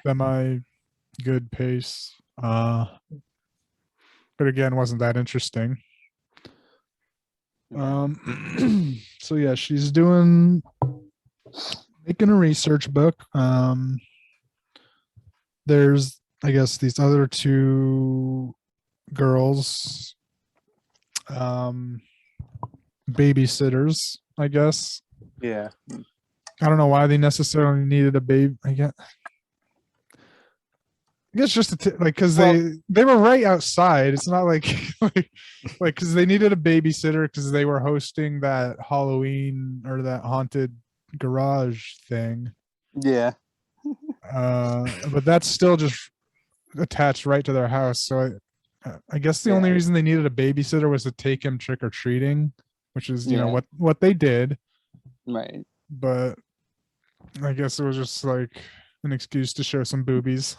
semi good pace. But again, wasn't that interesting. So yeah, she's making a research book. There's, I guess, these other two girls, babysitters, I guess. Yeah. I don't know why they necessarily needed a baby. I guess just because they were right outside. It's not like because they needed a babysitter because they were hosting that Halloween or that haunted garage thing. Yeah. But that's still just attached right to their house. So I guess the only reason they needed a babysitter was to take him trick or treating, which is you know what they did. Right. But I guess it was just like an excuse to show some boobies.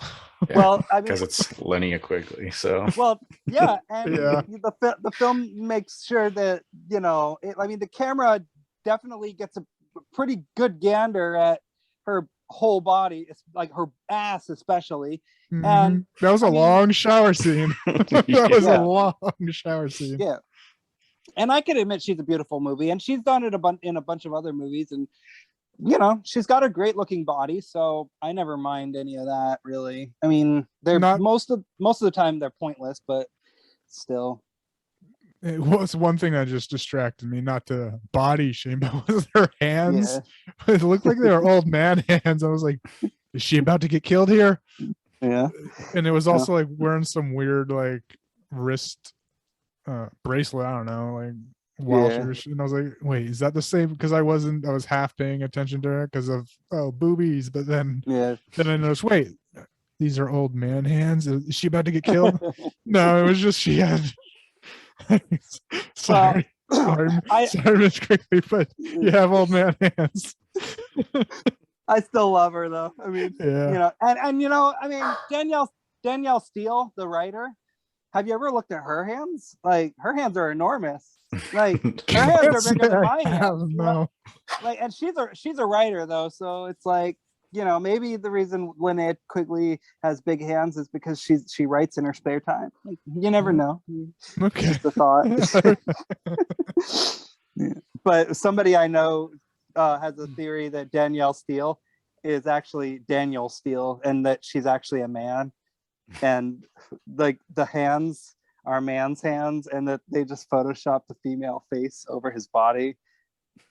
Yeah, Well, I mean, because it's Linnea Quigley, so well, yeah, and Yeah. the film makes sure that I mean, the camera definitely gets a pretty good gander at her whole body. It's like her ass, especially. And that was a long shower scene. That was a long shower scene. Yeah. And I can admit she's a beautiful movie, and she's done it in a bunch of other movies, and she's got a great looking body, so I never mind any of that, really. I mean, they're most of the time they're pointless, but still. It was one thing that just distracted me, not to body shame, but was her hands. Yeah. It looked like they were old man hands. I was like, is she about to get killed here? Yeah. And it was also like wearing some weird like wrist bracelet. I don't know, like and I was like, wait, is that the same? Because I was half paying attention to her because of boobies, but then I noticed, wait, these are old man hands. Is she about to get killed? No, it was just she had sorry, Miss Quigley, but you have old man hands. I still love her though. I mean, and I mean, Danielle Steele, the writer. Have you ever looked at her hands? Like, her hands are enormous. Like, her hands are bigger than my hands. No. Like, and she's a writer though, so it's like, maybe the reason Linnea Quigley has big hands is because she writes in her spare time. Like, you never know. Okay. Just a thought. But somebody I know has a theory that Danielle Steele is actually Daniel Steele, and that she's actually a man, and like the hands are man's hands, and that they just photoshopped the female face over his body.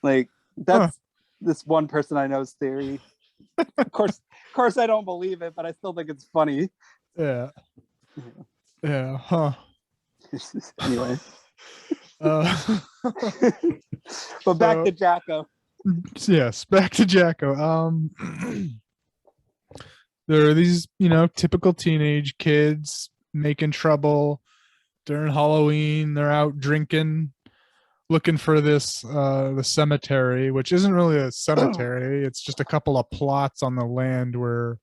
Like, that's this one person I know's theory. Of course I don't believe it, but I still think it's funny. Yeah. Anyway. But back to Jacko. Yes, back to Jacko. There are these, typical teenage kids making trouble during Halloween. They're out drinking, looking for this the cemetery, which isn't really a cemetery. It's just a couple of plots on the land where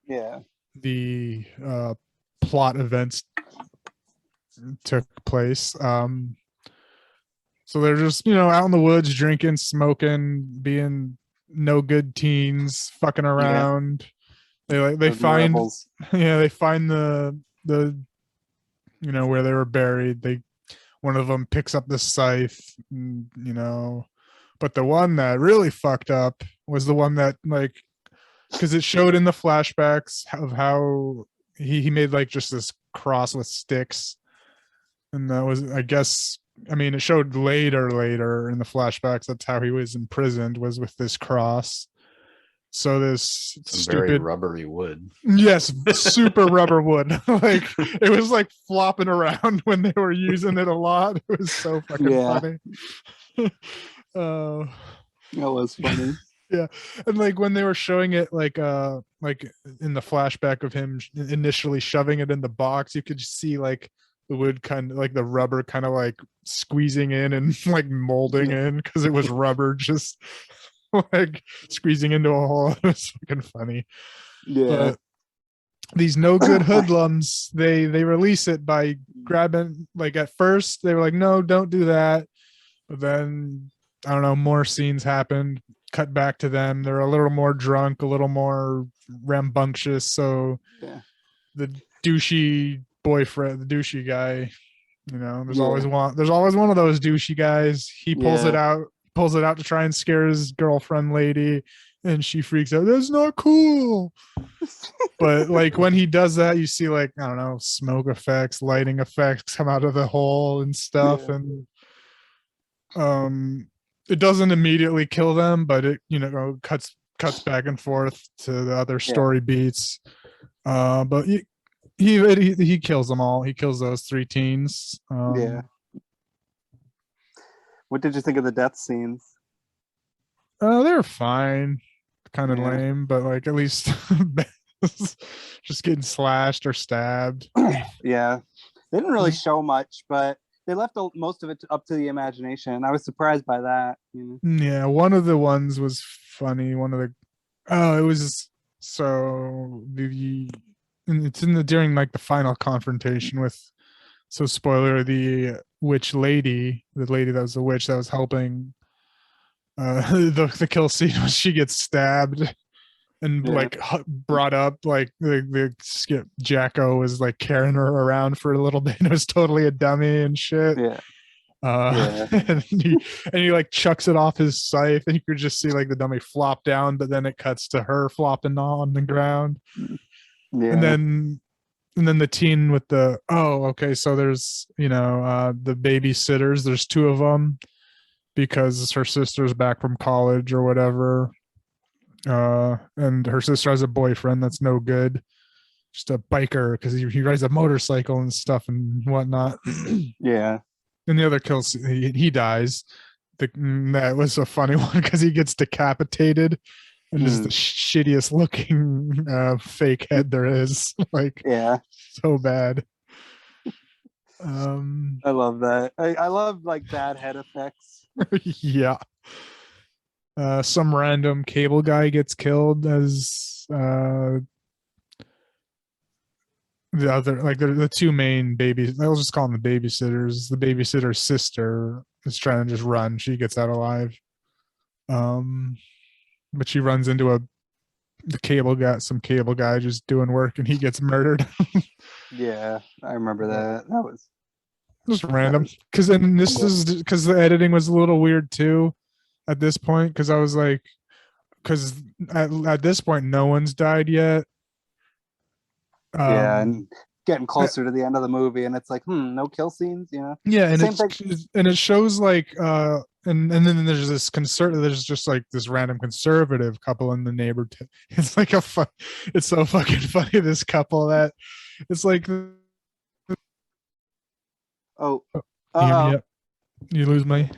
the plot events took place. So they're just, out in the woods drinking, smoking, being no good teens, fucking around. They find rebels. They find the where they were buried. One of them picks up the scythe, but the one that really fucked up was the one that, like, because it showed in the flashbacks of how he made like just this cross with sticks, and that was, I guess, it showed later in the flashbacks that's how he was imprisoned, was with this cross. So this stupid very rubbery wood. Yes, super rubber wood. Like, it was like flopping around when they were using it a lot. It was so fucking funny. That was funny. Yeah. And like when they were showing it like in the flashback of him initially shoving it in the box, you could see like the wood kind of like the rubber kind of like squeezing in and like molding in, because it was rubber just like squeezing into a hole. It was fucking funny. But these no good hoodlums, they release it by grabbing, like, at first they were like, no, don't do that, but then I don't know, more scenes happened, cut back to them, they're a little more drunk, a little more rambunctious. So the douchey boyfriend, the douchey guy, there's always one of those douchey guys. He pulls it out to try and scare his girlfriend lady, and she freaks out. That's not cool. But like when he does that, you see, like, I don't know, smoke effects, lighting effects come out of the hole and stuff. And it doesn't immediately kill them, but it cuts back and forth to the other story beats. But he kills them all. He kills those three teens. What did you think of the death scenes? They're fine. kind of Yeah. lame, but like at least just getting slashed or stabbed. Yeah, they didn't really show much, but they left most of it up to the imagination. I was surprised by that. Yeah, one of the ones was funny. One of the it was so it's in the during like the final confrontation with, so spoiler, the witch lady, the lady that was the witch that was helping the kill scene when she gets stabbed and Yeah. like brought up, like the skip Jacko was like carrying her around for a little bit and it was totally a dummy and shit. Yeah. And he like chucks it off his scythe and you could just see like the dummy flop down, but then it cuts to her flopping on the ground. Yeah. And then the teen with the okay, so there's the babysitters, there's two of them because her sister's back from college or whatever, and her sister has a boyfriend that's no good, just a biker because he rides a motorcycle and stuff and whatnot. Yeah. And the other kills, he dies. That was a funny one because he gets decapitated and is the shittiest looking fake head there is. Like, yeah, so bad. I love that. I love like bad head effects. Yeah. Some random cable guy gets killed as the other, like the two main babies. I'll just call them the babysitters. The babysitter's sister is trying to just run. She gets out alive. But she runs into some cable guy just doing work and he gets murdered. Yeah, I remember that. That was just random. Because then this is because the editing was a little weird too at this point. Because I was like, because at this point no one's died yet. Yeah, and getting closer to the end of the movie, and it's like, no kill scenes, Yeah, and it shows like and then there's there's just like this random conservative couple in the neighborhood. It's like it's so fucking funny, this couple that it's like you lose me.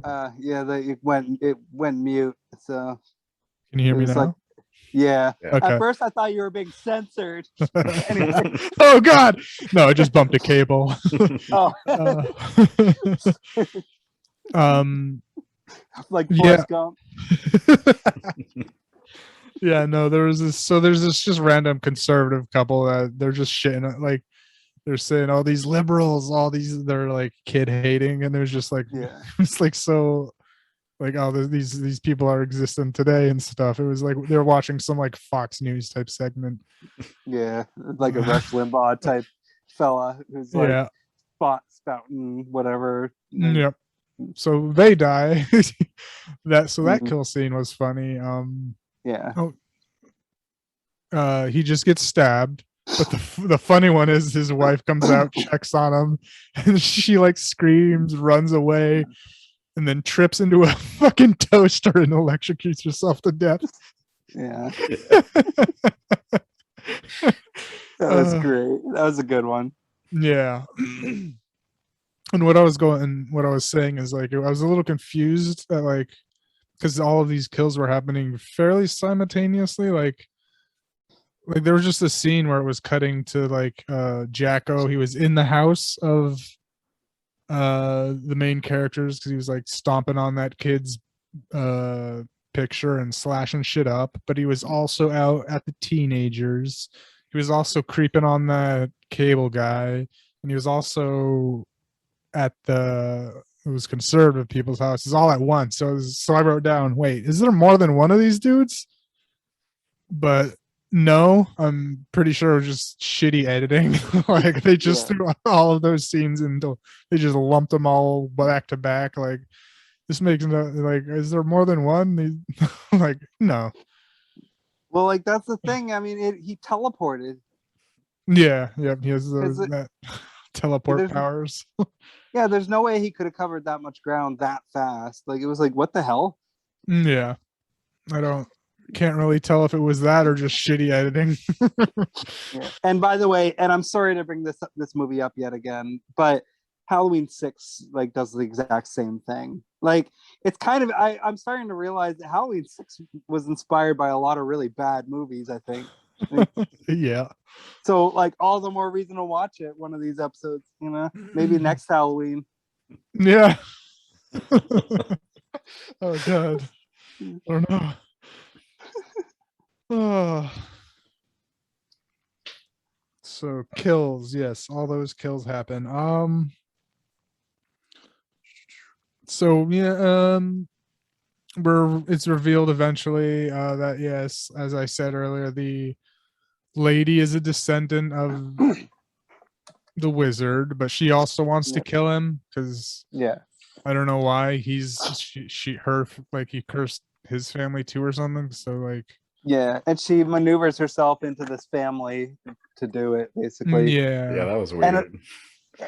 Yeah, it went mute. So can you hear me now? Like, yeah. Okay. At first I thought you were being censored. Anyway. Oh God. No, I just bumped a cable. Like Forrest Gump. Yeah, no, there's this just random conservative couple that they're just shitting, like they're saying all these liberals, they're like kid hating, and there's just like it's like so like these people are existing today and stuff. It was like they were watching some like Fox News type segment. Yeah, like a Rush Limbaugh type fella who's like spouting whatever. Yep. So they die. that kill scene was funny. He just gets stabbed. But the funny one is his wife comes out, checks on him, and she like screams, runs away, and then trips into a fucking toaster and electrocutes herself to death. Yeah. That was great. That was a good one. Yeah. And what I was saying is like I was a little confused at like because all of these kills were happening fairly simultaneously. Like there was just a scene where it was cutting to like Jacko. He was in the house of the main characters because he was like stomping on that kid's picture and slashing shit up, but he was also out at the teenagers. He was also creeping on that cable guy, and he was also at it was conservative people's houses all at once. So I wrote down, wait, is there more than one of these dudes? But no, I'm pretty sure it was just shitty editing. Like they just threw all of those scenes they just lumped them all back to back. Like this makes no, like, is there more than one? Like, no. Well, like that's the thing. I mean, he teleported. Yeah, he has that teleport powers. Yeah, there's no way he could have covered that much ground that fast. Like it was like, what the hell? Yeah, can't really tell if it was that or just shitty editing. Yeah. And by the way, and I'm sorry to bring this movie up yet again, but Halloween 6 like does the exact same thing. Like it's kind of I'm starting to realize that Halloween 6 was inspired by a lot of really bad movies, I think. Yeah. So like all the more reason to watch it one of these episodes, you know, maybe next Halloween. Yeah. Oh god. I don't know. Oh. So kills, yes, all those kills happen. So yeah, it's revealed eventually that yes, as I said earlier, the lady is a descendant of the wizard, but she also wants to kill him because Yeah. I don't know why her like he cursed his family too or something. So like Yeah, and she maneuvers herself into this family to do it, basically. Yeah, yeah, that was weird.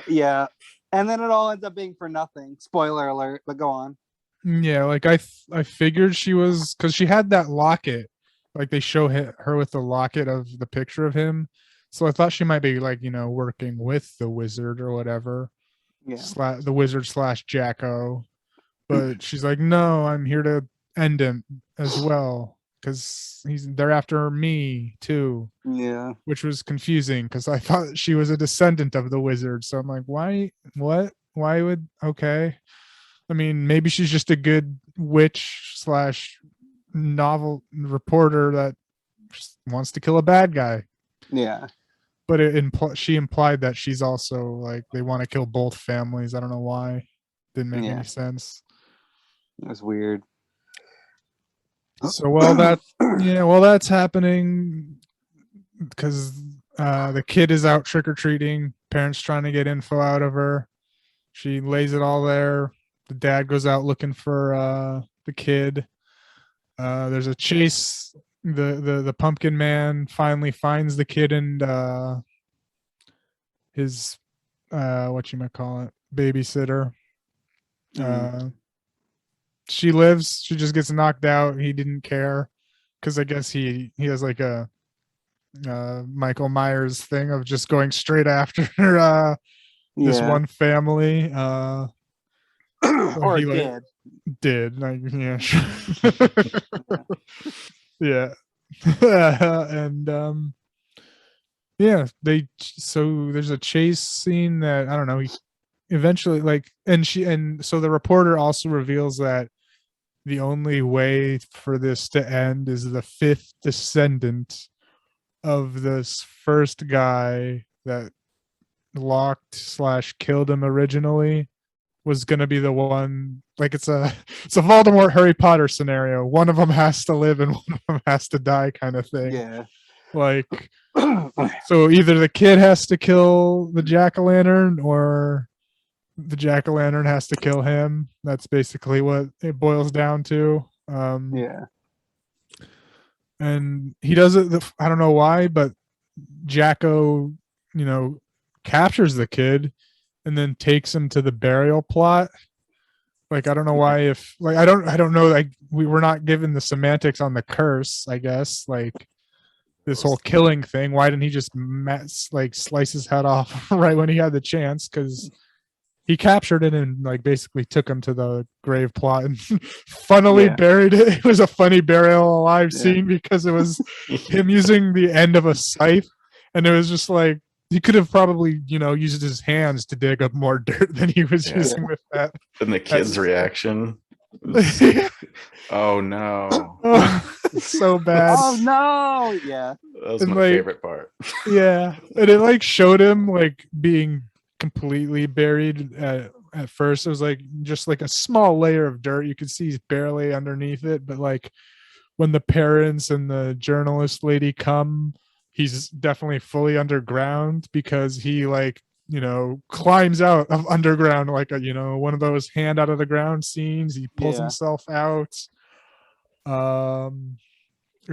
Yeah, and then it all ends up being for nothing. Spoiler alert, but go on. yeah. Like I figured she was because she had that locket. Like they show her with the locket of the picture of him. So I thought she might be like working with the wizard or whatever. Yeah. The wizard slash Jacko, but she's like, no, I'm here to end him as well because they're after me too. Yeah. Which was confusing because I thought she was a descendant of the wizard. So I'm like, why would okay? I mean, maybe she's just a good witch slash novel reporter that just wants to kill a bad guy. Yeah. But she implied that she's also like they want to kill both families. I don't know why. Didn't make any sense. It was weird. So while that's happening, because the kid is out trick or treating, parents trying to get info out of her. She lays it all there. The dad goes out looking for the kid. There's a chase. The pumpkin man finally finds the kid and his what you might call it, babysitter. She lives. She just gets knocked out. He didn't care because I guess he has like a Michael Myers thing of just going straight after this one family. Or he did. Like yeah. Yeah. And yeah, so there's a chase scene that I don't know, he eventually so the reporter also reveals that the only way for this to end is the fifth descendant of this first guy that locked slash killed him originally was going to be the one. Like it's a Voldemort Harry Potter scenario. One of them has to live and one of them has to die kind of thing. Yeah. Like so either the kid has to kill the jack-o'-lantern or the jack-o'-lantern has to kill him. That's basically what it boils down to. Yeah. And he does it. I don't know why, but Jacko, captures the kid and then takes him to the burial plot. Like I don't know why. If like I don't know. Like we were not given the semantics on the curse. I guess like this whole killing thing. Why didn't he just slice his head off right when he had the chance? Because he captured it and like basically took him to the grave plot and funnily buried it. It was a funny burial alive scene because it was him using the end of a scythe, and it was just like he could have probably used his hands to dig up more dirt than he was using with that. And the kid's reaction. Oh no. Oh, so bad. Oh no. Yeah. That was my favorite part. Yeah. And it like showed him like being completely buried at first. It was like just like a small layer of dirt. You could see he's barely underneath it. But like when the parents and the journalist lady come, he's definitely fully underground because he like climbs out of underground like a one of those hand out of the ground scenes. He pulls himself out and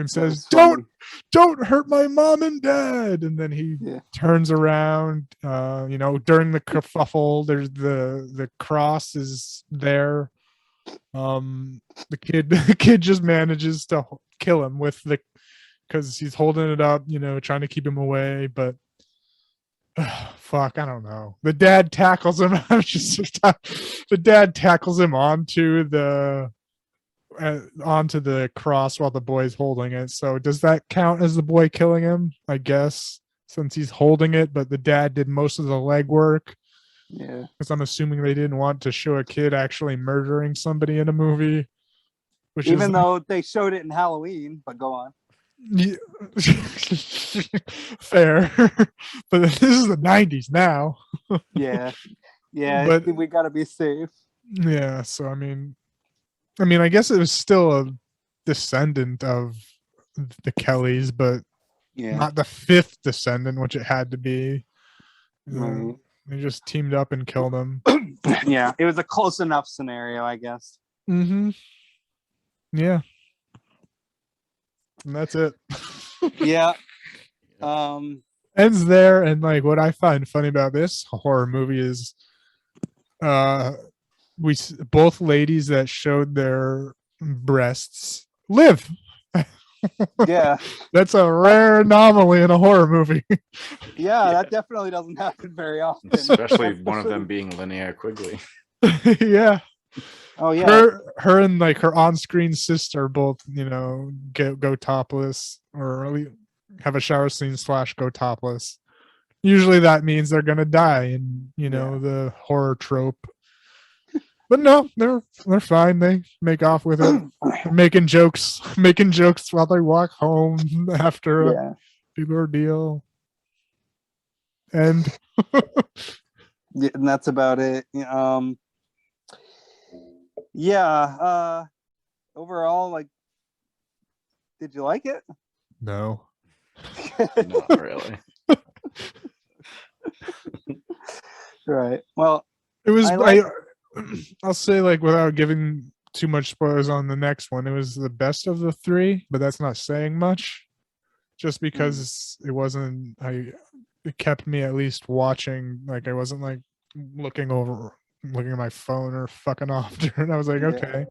says don't hurt my mom and dad, and then he turns around. During the kerfuffle, there's the cross is there. The kid just manages to kill him with because he's holding it up, trying to keep him away, but Fuck, I don't know. The dad tackles him. The dad tackles him onto the cross while the boy's holding it. So does that count as the boy killing him? I guess, since he's holding it, but the dad did most of the legwork. Yeah. Because I'm assuming they didn't want to show a kid actually murdering somebody in a movie. Even though they showed it in Halloween, but go on. Yeah. Fair. But this is the 90s now. Yeah. Yeah, But we gotta be safe. yeah, so I mean, I guess it was still a descendant of the Kellys, but Yeah. not the fifth descendant, which it had to be. Right. They just teamed up and killed him. Yeah, it was a close enough scenario, I guess. Mm-hmm. Yeah. And that's it. Yeah. Ends there, and like what I find funny about this horror movie is both ladies that showed their breasts live. Yeah. That's a rare anomaly in a horror movie. Yeah, that definitely doesn't happen very often. Especially one of them being Linnea Quigley. Yeah. Oh yeah. Her and like her on-screen sister both, go topless, or really have a shower scene / go topless. Usually that means they're gonna die in the horror trope. But no, they're fine. They make off with it. They're making jokes while they walk home after a big ordeal. And yeah, and that's about it. Yeah. Overall, like, did you like it? no. Not really. Right. Well, It was I'll say, like, without giving too much spoilers on the next one, it was the best of the three, but that's not saying much. Just because it kept me at least watching. Like, I wasn't like looking at my phone or fucking off during. I was like, okay,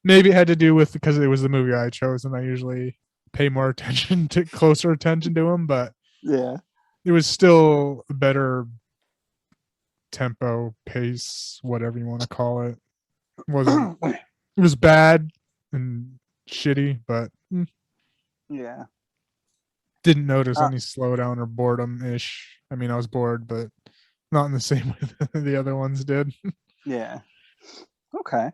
maybe it had to do with because it was the movie I chose, and I usually pay more closer attention to them. But yeah, it was still a better tempo, pace, whatever you want to call it. It was bad and shitty, but yeah, didn't notice any slowdown or boredom ish. I mean, I was bored, but not in the same way that the other ones did. Yeah. Okay.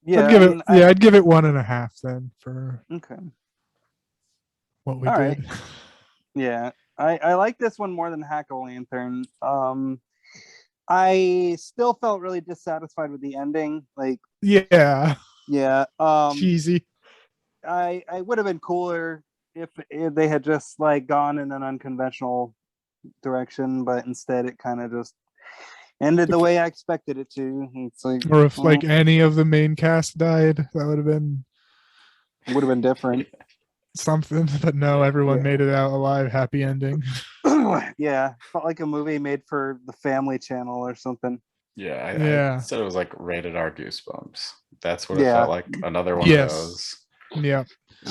Yeah. I'd give it 1.5 then for what we All did. Right. Yeah. I like this one more than Hack-O-Lantern. I still felt really dissatisfied with the ending. Like, yeah. Cheesy. I would have been cooler if they had just like gone in an unconventional direction, but instead it kind of just ended the way I expected it to. It's like, or if like any of the main cast died, that would have been different. Something, but no, everyone made it out alive. Happy ending. Yeah, felt like a movie made for the Family Channel or something. I said it was like rated R Goosebumps. That's what it felt like. Another one of those. Yeah.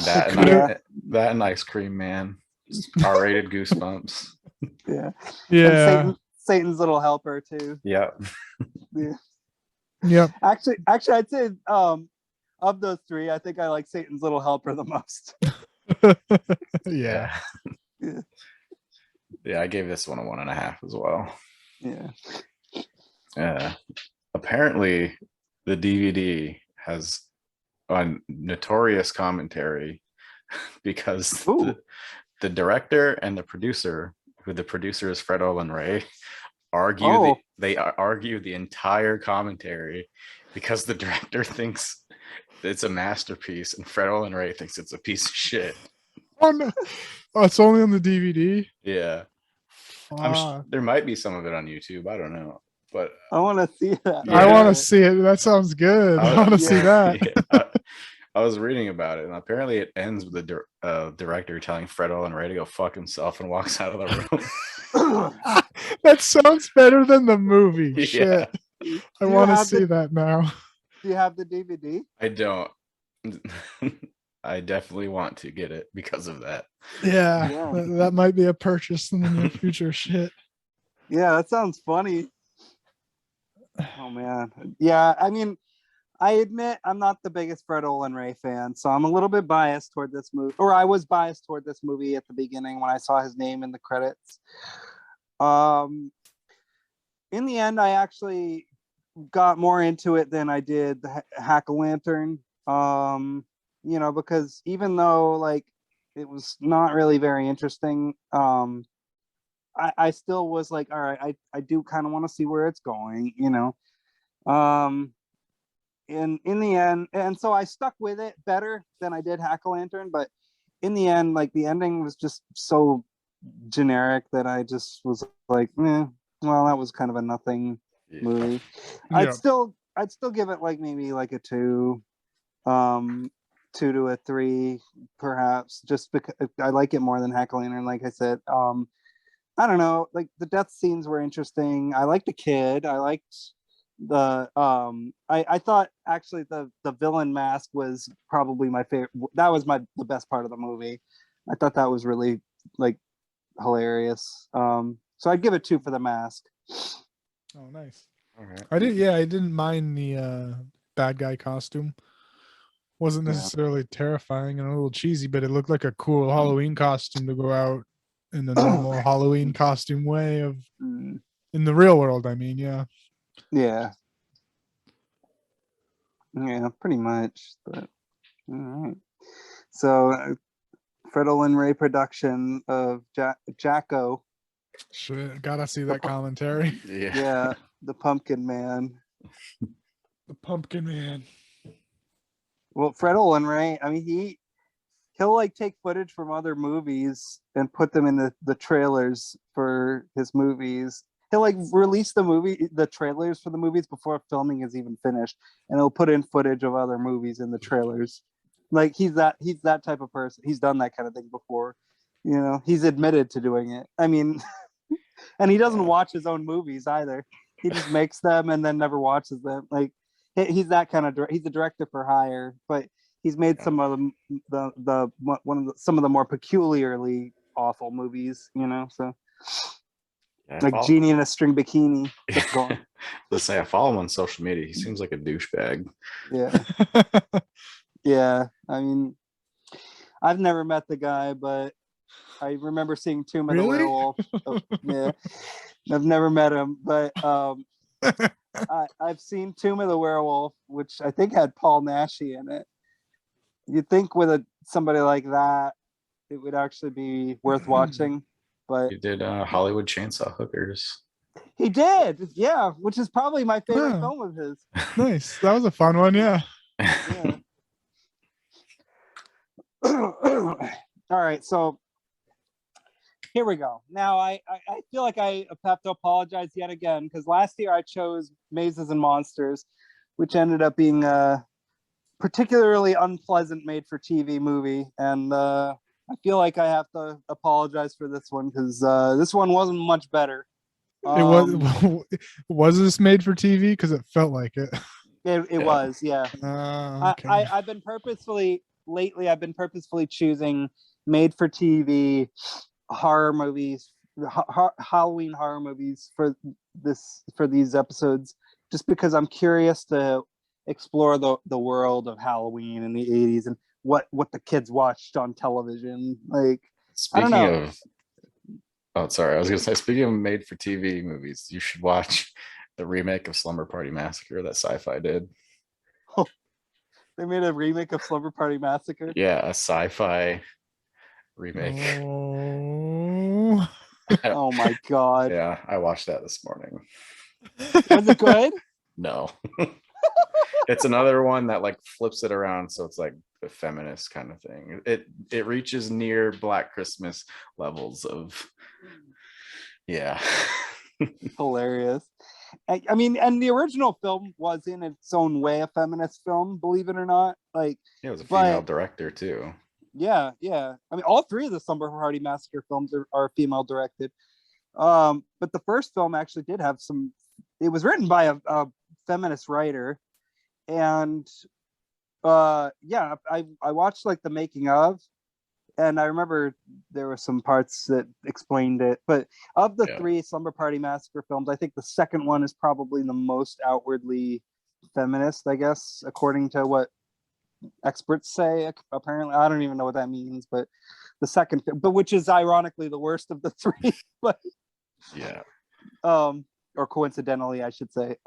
That and Ice Cream Man. R-rated Goosebumps. Yeah. Yeah. Satan's Little Helper too. Yeah. Yeah. Yep. Actually, I'd say of those three, I think I like Satan's Little Helper the most. Yeah. Yeah, I gave this one a 1.5 as well. Yeah. Apparently, the DVD has a notorious commentary because the director and the producer, who the producer is Fred Olen Ray, argue the entire commentary because the director thinks it's a masterpiece and Fred Olen Ray thinks it's a piece of shit. Oh no! Oh, it's only on the DVD. Yeah, there might be some of it on YouTube. I don't know, but I want to see that. I want to see it. That sounds good. I want to see that. Yeah. I was reading about it, and apparently it ends with the director telling Fred Olen Ray to go fuck himself and walks out of the room. That sounds better than the movie. Yeah. Shit. I want to see that now. Do you have the DVD? I don't. I definitely want to get it because of that. Yeah. That might be a purchase in the near future. Shit. Yeah, that sounds funny. Oh man. Yeah, I mean, I admit I'm not the biggest Fred Olen Ray fan, so I'm a little bit biased toward this movie, or I was biased toward this movie at the beginning when I saw his name in the credits. In the end, I actually got more into it than I did the Hack-O-Lantern. Because even though like it was not really very interesting, I still was like, all right, I do kind of want to see where it's going, in the end, and so I stuck with it better than I did Hack-O-Lantern, but in the end, like the ending was just so generic that I just was like, well, that was kind of a nothing movie. Yeah. I'd still give it like maybe like a 2, 2 to a 3, perhaps, just because I like it more than Hack-O-Lantern, like I said. I don't know, like the death scenes were interesting. I liked the kid. I liked the I thought actually the villain mask was probably my favorite. That was the best part of the movie. I thought that was really like hilarious. So I'd give it 2 for the mask. Oh, nice. All right. I didn't mind the bad guy costume. Wasn't necessarily terrifying and a little cheesy, but it looked like a cool Halloween costume to go out in the normal Halloween costume way of in the real world. I mean, yeah. Yeah, pretty much. But all right. So Fred Olen Ray production of Jacko. Shit, gotta see that commentary. Yeah, the Pumpkin Man. The Pumpkin Man. Well, Fred Olen Ray, I mean, he'll like take footage from other movies and put them in the trailers for his movies. He'll like release the trailers for the movies before filming is even finished, and he'll put in footage of other movies in the trailers. Like he's that type of person. He's done that kind of thing before. He's admitted to doing it. I mean, and he doesn't watch his own movies either. He just makes them and then never watches them. Like he's that kind of he's a director for hire, but he's made some of some of the more peculiarly awful movies, So like Genie in a String Bikini. Let's say I follow him on social media. He seems like a douchebag. Yeah. Yeah. I mean, I've never met the guy, but I remember seeing Tomb of the Werewolf. Yeah. I've never met him, but I've seen Tomb of the Werewolf, which I think had Paul Naschy in it. You'd think with somebody like that, it would actually be worth watching. But he did Hollywood Chainsaw Hookers. He did, yeah, which is probably my favorite film of his. Nice, that was a fun one, yeah. All right, so here we go. Now I feel like I have to apologize yet again because last year I chose Mazes and Monsters, which ended up being a particularly unpleasant made-for-TV movie, and I feel like I have to apologize for this one because this one wasn't much better. Was this made for TV? Because it felt like it. It was, yeah. Okay. I've been purposefully choosing made-for-TV horror movies, Halloween horror movies for these episodes, just because I'm curious to explore the world of Halloween in the 80s and what the kids watched on television. Like, speaking of, oh, sorry, I was gonna say, speaking of made for TV movies, you should watch the remake of Slumber Party Massacre that Sci-Fi did. Oh, they made a remake of Slumber Party Massacre? Yeah, a Sci-Fi remake. Oh my god. Yeah, I watched that this morning. Was it good? No. It's another one that like flips it around, so it's like a feminist kind of thing. It reaches near Black Christmas levels of, yeah. Hilarious. I mean, and the original film was in its own way a feminist film, believe it or not. Like, it was a female director too. Yeah. I mean, all 3 of the Slumber Party Massacre films are female directed. But the first film actually did have some. It was written by a feminist writer, and I watched like the making of, And I remember there were some parts that explained it. But of the three Slumber Party Massacre films, I think the second one is probably the most outwardly feminist, I guess, according to what experts say. Apparently, I don't even know what that means, but the second, but which is ironically the worst of the three. But or coincidentally, I should say.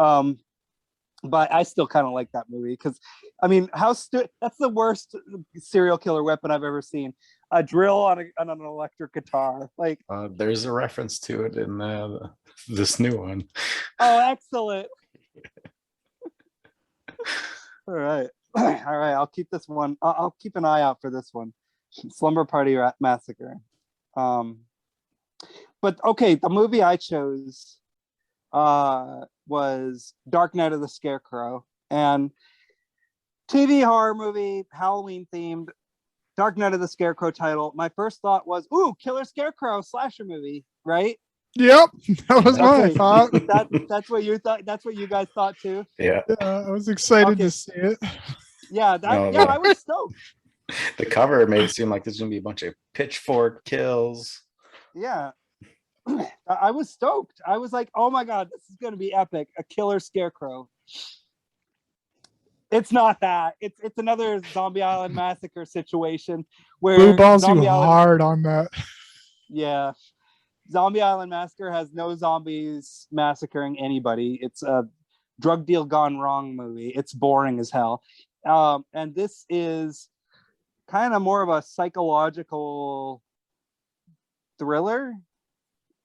But I still kind of like that movie because, I mean, that's the worst serial killer weapon I've ever seen. A drill on an electric guitar. Like, there's a reference to it in this new one. Oh, excellent. All right. I'll keep this one. I'll keep an eye out for this one. Slumber Party Massacre. But okay, the movie I chose was Dark Night of the Scarecrow, and TV horror movie, Halloween themed, Dark Night of the Scarecrow title. My first thought was, ooh, Killer Scarecrow slasher movie, right? Yep, that was my thought. That's what you thought. That's what you guys thought too. Yeah, I was excited to see it. Yeah, I was stoked. The cover made it seem like there's gonna be a bunch of pitchfork kills. Yeah. I was stoked. I was like, oh my god, this is gonna be epic. A Killer Scarecrow. It's not that. It's another Zombie Island Massacre situation where Blue balls you Zombie Island, hard on that. Yeah. Zombie Island Massacre has no zombies massacring anybody. It's a drug deal gone wrong movie. It's boring as hell. And this is kind of more of a psychological thriller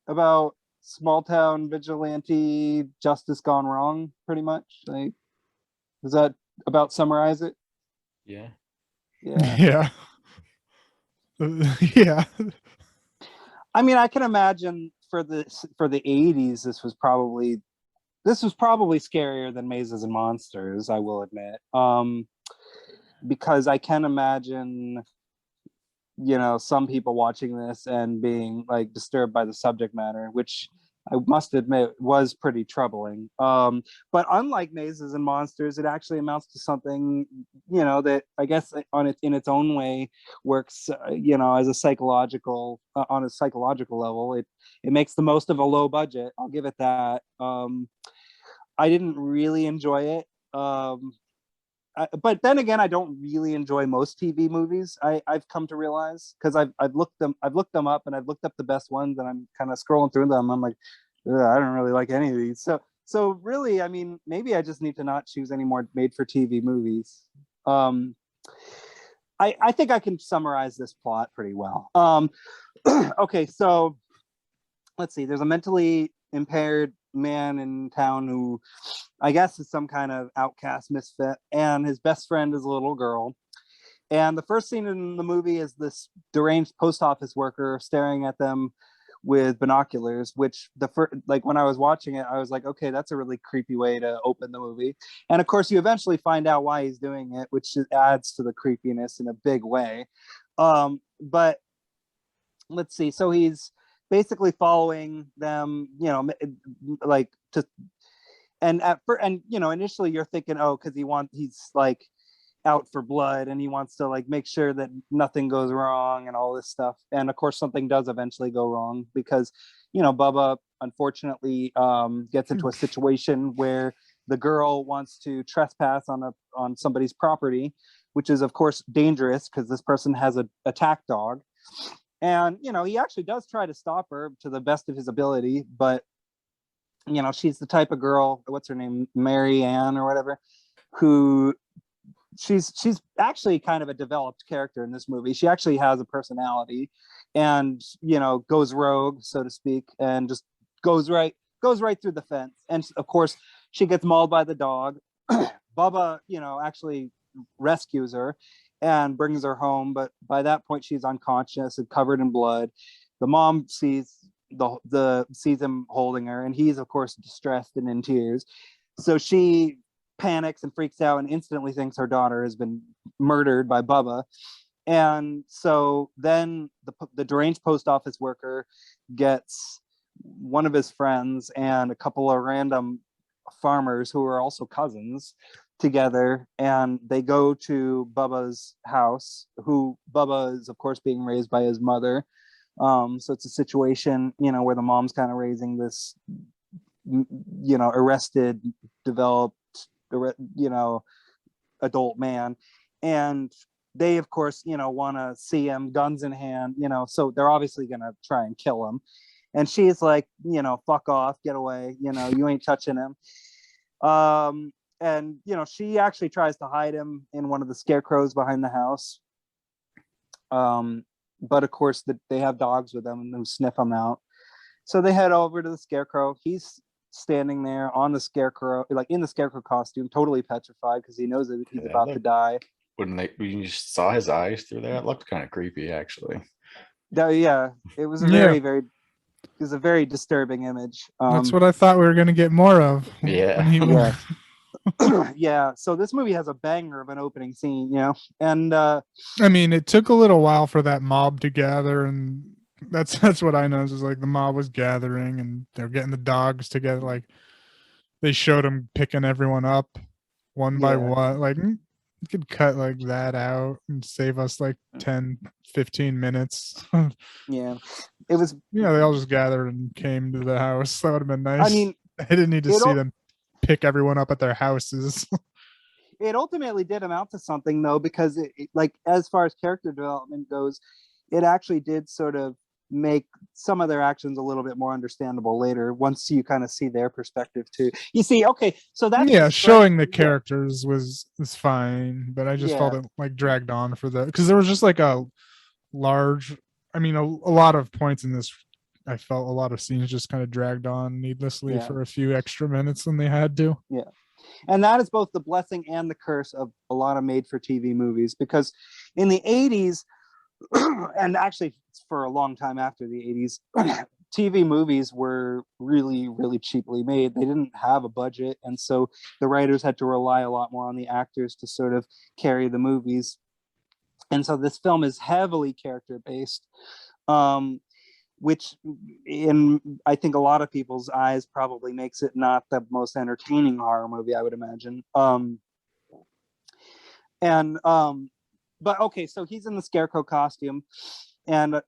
about small town vigilante justice gone wrong, pretty much. Like, does that about summarize it? Yeah. Yeah. Yeah. I mean, I can imagine for the 80s, this was probably scarier than Mazes and Monsters, I will admit. Because I can imagine, some people watching this and being like disturbed by the subject matter, which I must admit was pretty troubling. But unlike Mazes and Monsters, it actually amounts to something, that I guess in its own way works, as a psychological on a psychological level. It makes the most of a low budget. I'll give it that. I didn't really enjoy it. But then again, I don't really enjoy most TV movies. I've come to realize, because I've looked them up, and I've looked up the best ones, and I'm kind of scrolling through them. I'm like, I don't really like any of these. So really, I mean, maybe I just need to not choose any more made for TV movies. I think I can summarize this plot pretty well. Okay, so let's see. There's a mentally impaired man in town who I guess is some kind of outcast misfit, and his best friend is a little girl. And the first scene in the movie is this deranged post office worker staring at them with binoculars, which when I was watching it, I was like, okay, that's a really creepy way to open the movie. And of course, you eventually find out why he's doing it, which adds to the creepiness in a big way. But let's see. So he's basically following them, initially you're thinking, oh, because he's like out for blood, and he wants to like make sure that nothing goes wrong and all this stuff. And of course, something does eventually go wrong, because Bubba unfortunately gets into a situation where the girl wants to trespass on somebody's property, which is of course dangerous because this person has an attack dog. And he actually does try to stop her to the best of his ability, but she's the type of girl, what's her name, Mary Ann or whatever, who she's actually kind of a developed character in this movie. She actually has a personality, and goes rogue, so to speak, and just goes right through the fence. And of course, she gets mauled by the dog. Bubba, actually rescues her and brings her home, but by that point she's unconscious and covered in blood. The mom sees sees him holding her, and he's of course distressed and in tears. So she panics and freaks out and instantly thinks her daughter has been murdered by Bubba. And so then the deranged post office worker gets one of his friends and a couple of random farmers who are also cousins together, and they go to Bubba's house, who Bubba is of course being raised by his mother. So it's a situation, where the mom's kind of raising this, arrested, developed, adult man. And they of course, want to see him guns in hand, so they're obviously going to try and kill him. And she's like, fuck off, get away, you ain't touching him. And she actually tries to hide him in one of the scarecrows behind the house. But of course they have dogs with them who sniff them out. So they head over to the scarecrow. He's standing there on the scarecrow, like in the scarecrow costume, totally petrified because he knows that he's about to die. When you saw his eyes through there, it looked kind of creepy, actually. Yeah, it was a very it was a very disturbing image. That's what I thought we were going to get more of. Yeah. Yeah. So this movie has a banger of an opening scene, and I mean, it took a little while for that mob to gather, and that's what I noticed is like the mob was gathering and they're getting the dogs together. Like they showed them picking everyone up one by one. Like you could cut like that out and save us like 10, 15 minutes. Yeah, it was. They all just gathered and came to the house. That would have been nice. I mean, I didn't need to see them pick everyone up at their houses. It ultimately did amount to something though, because it like as far as character development goes, it actually did sort of make some of their actions a little bit more understandable later once you kind of see their perspective too. You see, okay, so that's showing the characters was fine, but I just felt it like dragged on for because there was just like a large, I mean a lot of points in this. I felt a lot of scenes just kind of dragged on needlessly for a few extra minutes than they had to. Yeah. And that is both the blessing and the curse of a lot of made-for-TV movies, because in the 80s, and actually for a long time after the 80s, TV movies were really, really cheaply made. They didn't have a budget, and so the writers had to rely a lot more on the actors to sort of carry the movies. And so this film is heavily character-based, which in I think a lot of people's eyes probably makes it not the most entertaining horror movie, I would imagine. But okay, so he's in the Scarecrow costume, and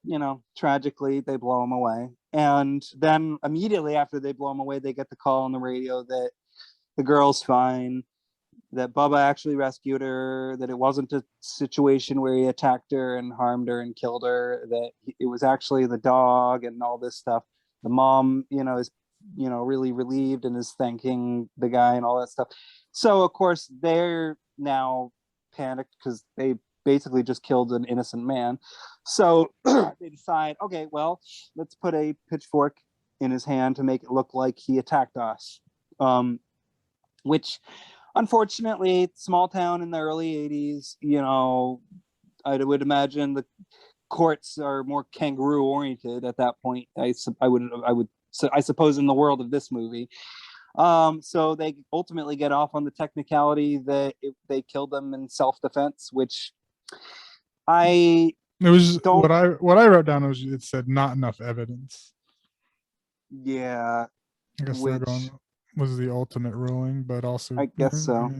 tragically they blow him away. And then immediately after they blow him away, they get the call on the radio that the girl's fine, that Bubba actually rescued her, that it wasn't a situation where he attacked her and harmed her and killed her, that it was actually the dog and all this stuff. The mom, is, really relieved and is thanking the guy and all that stuff. So, of course, they're now panicked because they basically just killed an innocent man. So they decide, okay, well, let's put a pitchfork in his hand to make it look like he attacked us. Which... Unfortunately, small town in the early 80s, I would imagine the courts are more kangaroo oriented at that point. I suppose in the world of this movie. So they ultimately get off on the technicality that they killed them in self-defense, which what I wrote down was it said not enough evidence. Yeah. I guess they're going was the ultimate ruling, but also I guess so.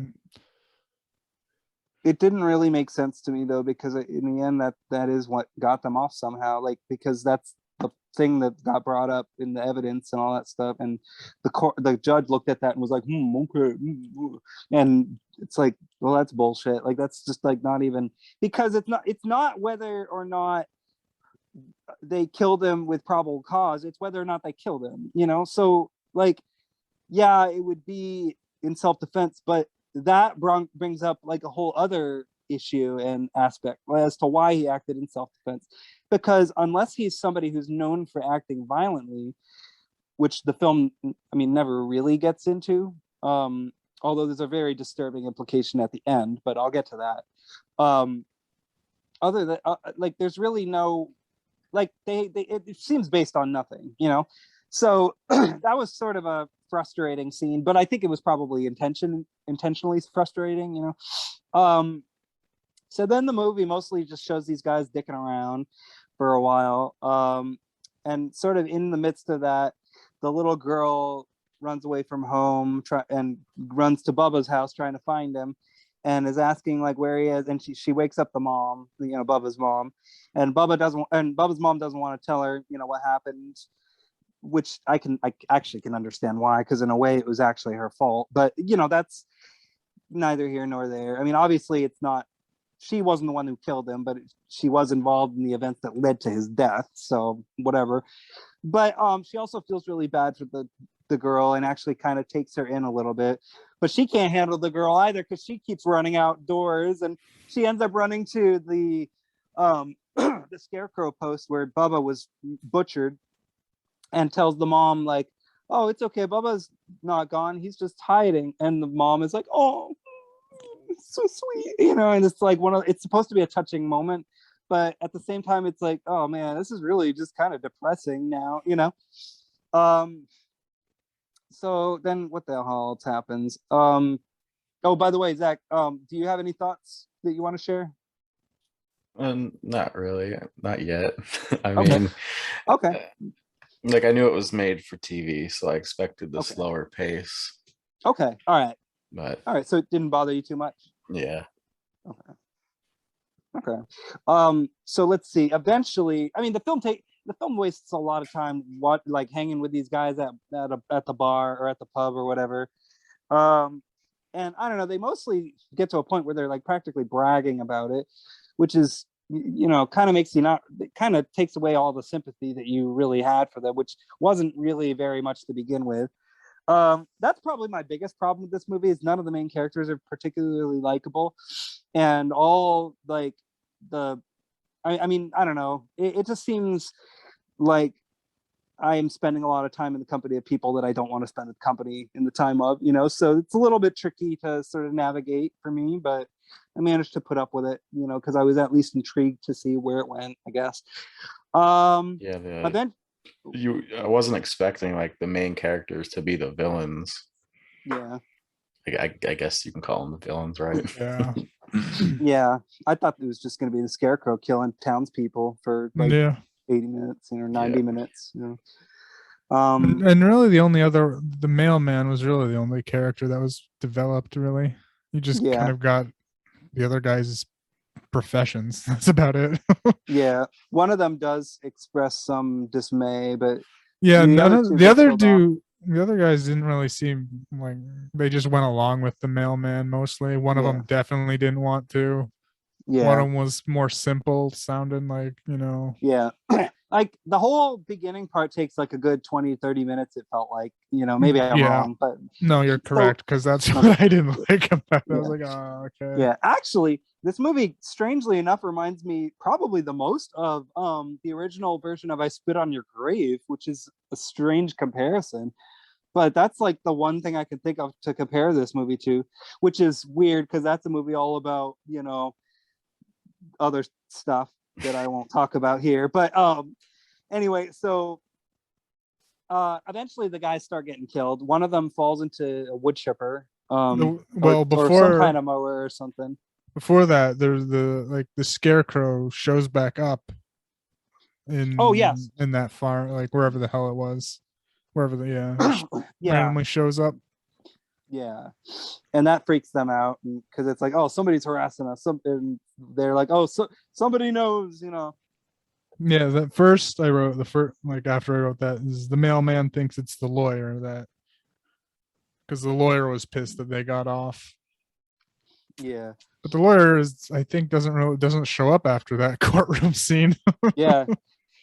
It didn't really make sense to me though, because in the end that is what got them off somehow, like because that's the thing that got brought up in the evidence and all that stuff, and the judge looked at that and was like, okay, and it's like, well, that's bullshit. Like that's just like not even, because it's not whether or not they killed him with probable cause, it's whether or not they killed him, so like, yeah, it would be in self-defense, but that brings up like a whole other issue and aspect as to why he acted in self-defense, because unless he's somebody who's known for acting violently, which the film, I mean, never really gets into, although there's a very disturbing implication at the end, but I'll get to that. Other than like, there's really no, like it seems based on nothing, so that was sort of a frustrating scene, but I think it was probably intentionally frustrating, so then the movie mostly just shows these guys dicking around for a while, and sort of in the midst of that, the little girl runs away from home and runs to Bubba's house trying to find him, and is asking like where he is, and she wakes up the mom, Bubba's mom, and Bubba's mom doesn't want to tell her what happened, which I actually can understand why, because in a way it was actually her fault, but that's neither here nor there. I mean, obviously she wasn't the one who killed him, but she was involved in the events that led to his death, so whatever. But she also feels really bad for the girl and actually kind of takes her in a little bit, but she can't handle the girl either because she keeps running outdoors, and she ends up running to the the Scarecrow post where Bubba was butchered, and tells the mom like, oh, it's okay, Bubba's not gone, he's just hiding. And the mom is like, oh, it's so sweet, and it's like it's supposed to be a touching moment, but at the same time it's like, oh man, this is really just kind of depressing now. So then what the hell else happens? Oh, by the way, Zach, do you have any thoughts that you want to share? Not really, not yet. I Okay. mean, Okay. Like I knew it was made for TV, so I expected the Okay. slower pace. Okay. All But right. So it didn't bother you too much? yeah. Okay. So let's see. Eventually, I mean, the film wastes a lot of time hanging with these guys at the bar or at the pub or whatever. And I don't know, they mostly get to a point where they're like practically bragging about it, which is kind of makes you not, it kind of takes away all the sympathy that you really had for them, which wasn't really very much to begin with. That's probably my biggest problem with this movie, is none of the main characters are particularly likable, and all like I mean, I don't know, it just seems like I am spending a lot of time in the company of people that I don't want to spend the company in the time of, so it's a little bit tricky to sort of navigate for me, but I managed to put up with it, because I was at least intrigued to see where it went, I guess. Yeah, but then I wasn't expecting like the main characters to be the villains. Yeah. I guess you can call them the villains, right? Yeah. Yeah. I thought it was just going to be the Scarecrow killing townspeople for like 80 minutes, 90 minutes. And really the mailman was really the only character that was developed, really. You just kind of got the other guys' professions. That's about it. Yeah. One of them does express some dismay, but yeah, the other guys didn't really seem like, they just went along with the mailman mostly. One of them definitely didn't want to. Yeah. One of them was more simple sounding, like, Yeah. Like the whole beginning part takes like a good 20-30 minutes, it felt like, maybe I'm wrong, but no, you're correct, because that's what I didn't like about it. I was like, oh, okay. Yeah, actually this movie, strangely enough, reminds me probably the most of the original version of I Spit on Your Grave, which is a strange comparison, but that's like the one thing I could think of to compare this movie to, which is weird because that's a movie all about other stuff that I won't talk about here. But anyway, so eventually the guys start getting killed. One of them falls into a wood chipper, or some kind of mower or something. Before that, there's the Scarecrow shows back up in that farm, like wherever the hell it was, randomly shows up. Yeah, and that freaks them out because it's like, oh, somebody's harassing us. And they're like, oh, so somebody knows, Yeah, that first I wrote after I wrote that is the mailman thinks it's the lawyer, that because the lawyer was pissed that they got off. Yeah, but the lawyer doesn't show up after that courtroom scene. Yeah,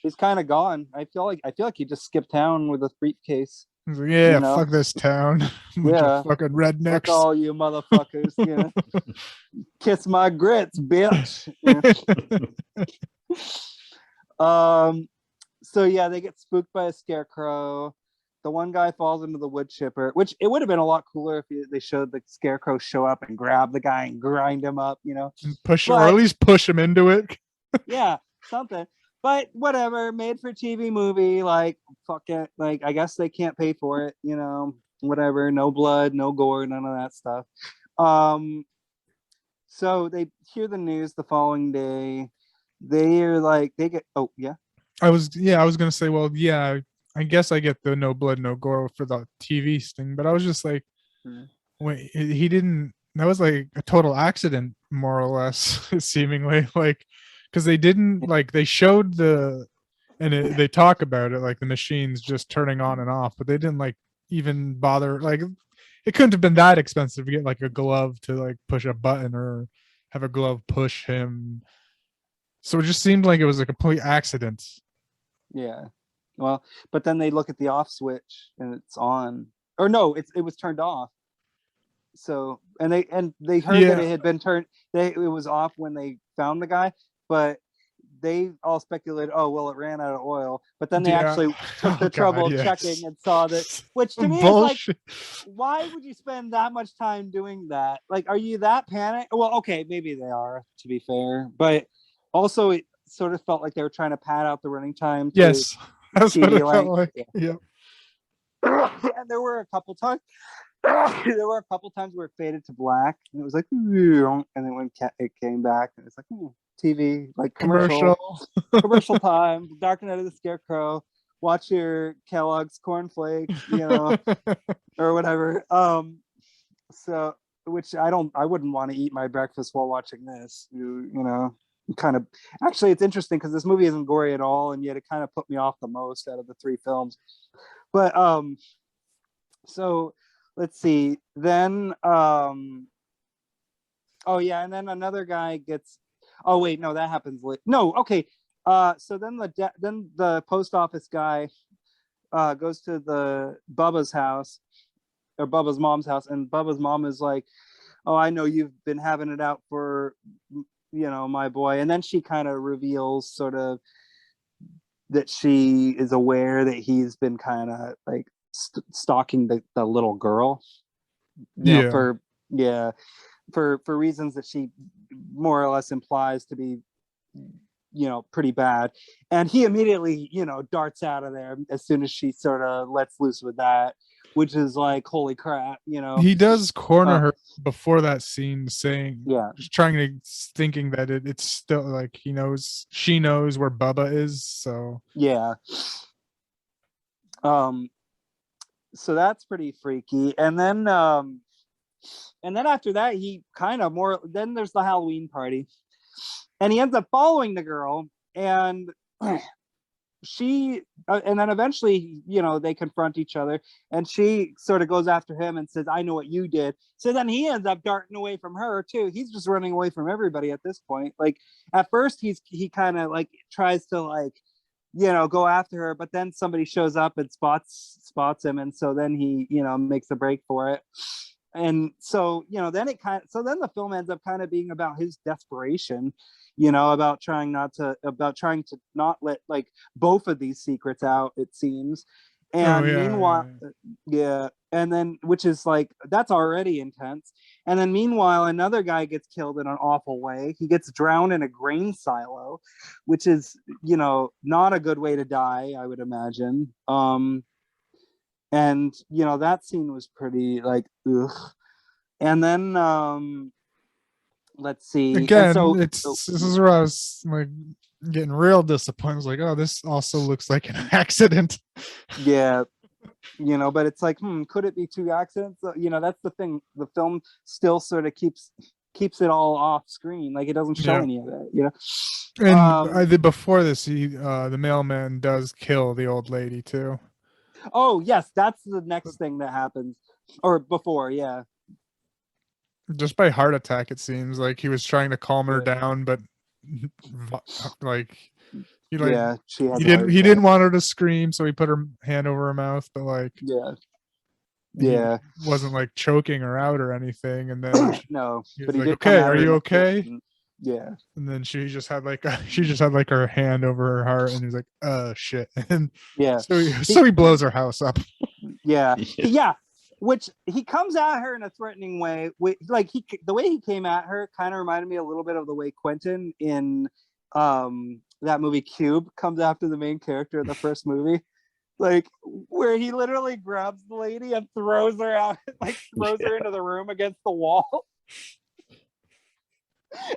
he's kind of gone. I feel like he just skipped town with a briefcase. He's like, fuck this town. Yeah, fucking rednecks. Fuck all you motherfuckers. Kiss my grits, bitch. So yeah, they get spooked by a Scarecrow. The one guy falls into the wood chipper, which it would have been a lot cooler if they showed the Scarecrow show up and grab the guy and grind him up, and or at least push him into it. Yeah, something. But whatever, made for TV movie, like fuck it. Like I guess they can't pay for it, whatever. No blood, no gore, none of that stuff. So they hear the news the following day. They get I was gonna say, well, yeah, I guess I get the no blood, no gore for the TV sting, but I was just like, wait, he didn't. That was like a total accident, more or less, seemingly. Like, because they didn't like they showed the, and they talk about it like the machines just turning on and off, but they didn't like even bother. Like, it couldn't have been that expensive to get like a glove to like push a button or have a glove push him. So it just seemed like it was a complete accident. Yeah. Well, but then they look at the off switch and it's on, or no, it was turned off. So and they heard that it had been turned. It was off when they found the guy, but they all speculated, oh well, it ran out of oil. But then they actually took the trouble checking and saw that, which to me is like, why would you spend that much time doing that? Like, are you that panicked? Well, okay, maybe they are, to be fair, but also it sort of felt like they were trying to pad out the running time. Yes, that's what it felt like. Yeah. And there were a couple times where it faded to black and it was like, and then when it came back and it's like, TV, like commercial time, Dark Night of the Scarecrow, watch your Kellogg's cornflakes, or whatever. So which I wouldn't want to eat my breakfast while watching this, kind of. Actually, it's interesting because this movie isn't gory at all, and yet it kind of put me off the most out of the three films. But so let's see. Then and then another guy gets. Oh wait, no, that happens late. No, okay. So then the post office guy goes to the Bubba's house, or Bubba's mom's house, and Bubba's mom is like, "Oh, I know you've been having it out for, my boy." And then she kind of reveals sort of that she is aware that he's been kind of like stalking the little girl. For reasons that she more or less implies to be, pretty bad. And he immediately, darts out of there as soon as she sort of lets loose with that, which is like, holy crap, He does corner her before that scene, saying, just thinking that it's still like she knows where Bubba is. So yeah. So that's pretty freaky. And then after that, he kind of then there's the Halloween party, and he ends up following the girl, and she, and then eventually, they confront each other, and she sort of goes after him and says, "I know what you did." So then he ends up darting away from her too. He's just running away from everybody at this point. Like at first he kind of like tries to like, go after her, but then somebody shows up and spots him, and so then he, makes a break for it. And so, then the film ends up kind of being about his desperation, about trying to not let like both of these secrets out, it seems. And meanwhile, and then, which is like, that's already intense. And then meanwhile, another guy gets killed in an awful way. He gets drowned in a grain silo, which is, not a good way to die, I would imagine. And that scene was pretty like, ugh. And then let's see. Again, this is where I was like getting real disappointed. I was like, oh, this also looks like an accident. Yeah. But it's like, could it be two accidents? That's the thing. The film still sort of keeps it all off screen. Like it doesn't show any of it, And before this, the mailman does kill the old lady too. Oh yes, that's the next thing that happens, or before, yeah. Just by heart attack, it seems like he was trying to calm her down, but like he didn't want her to scream, so he put her hand over her mouth, but like he wasn't like choking her out or anything. And then no, but he did. Okay, are you okay? Yeah. And then she just had like her hand over her heart, and he's like, "Oh shit!" And so he blows her house up. Yeah. Which he comes at her in a threatening way. Like the way he came at her kind of reminded me a little bit of the way Quentin in that movie Cube comes after the main character of the first movie. Like where he literally grabs the lady and throws her out, like throws her into the room against the wall.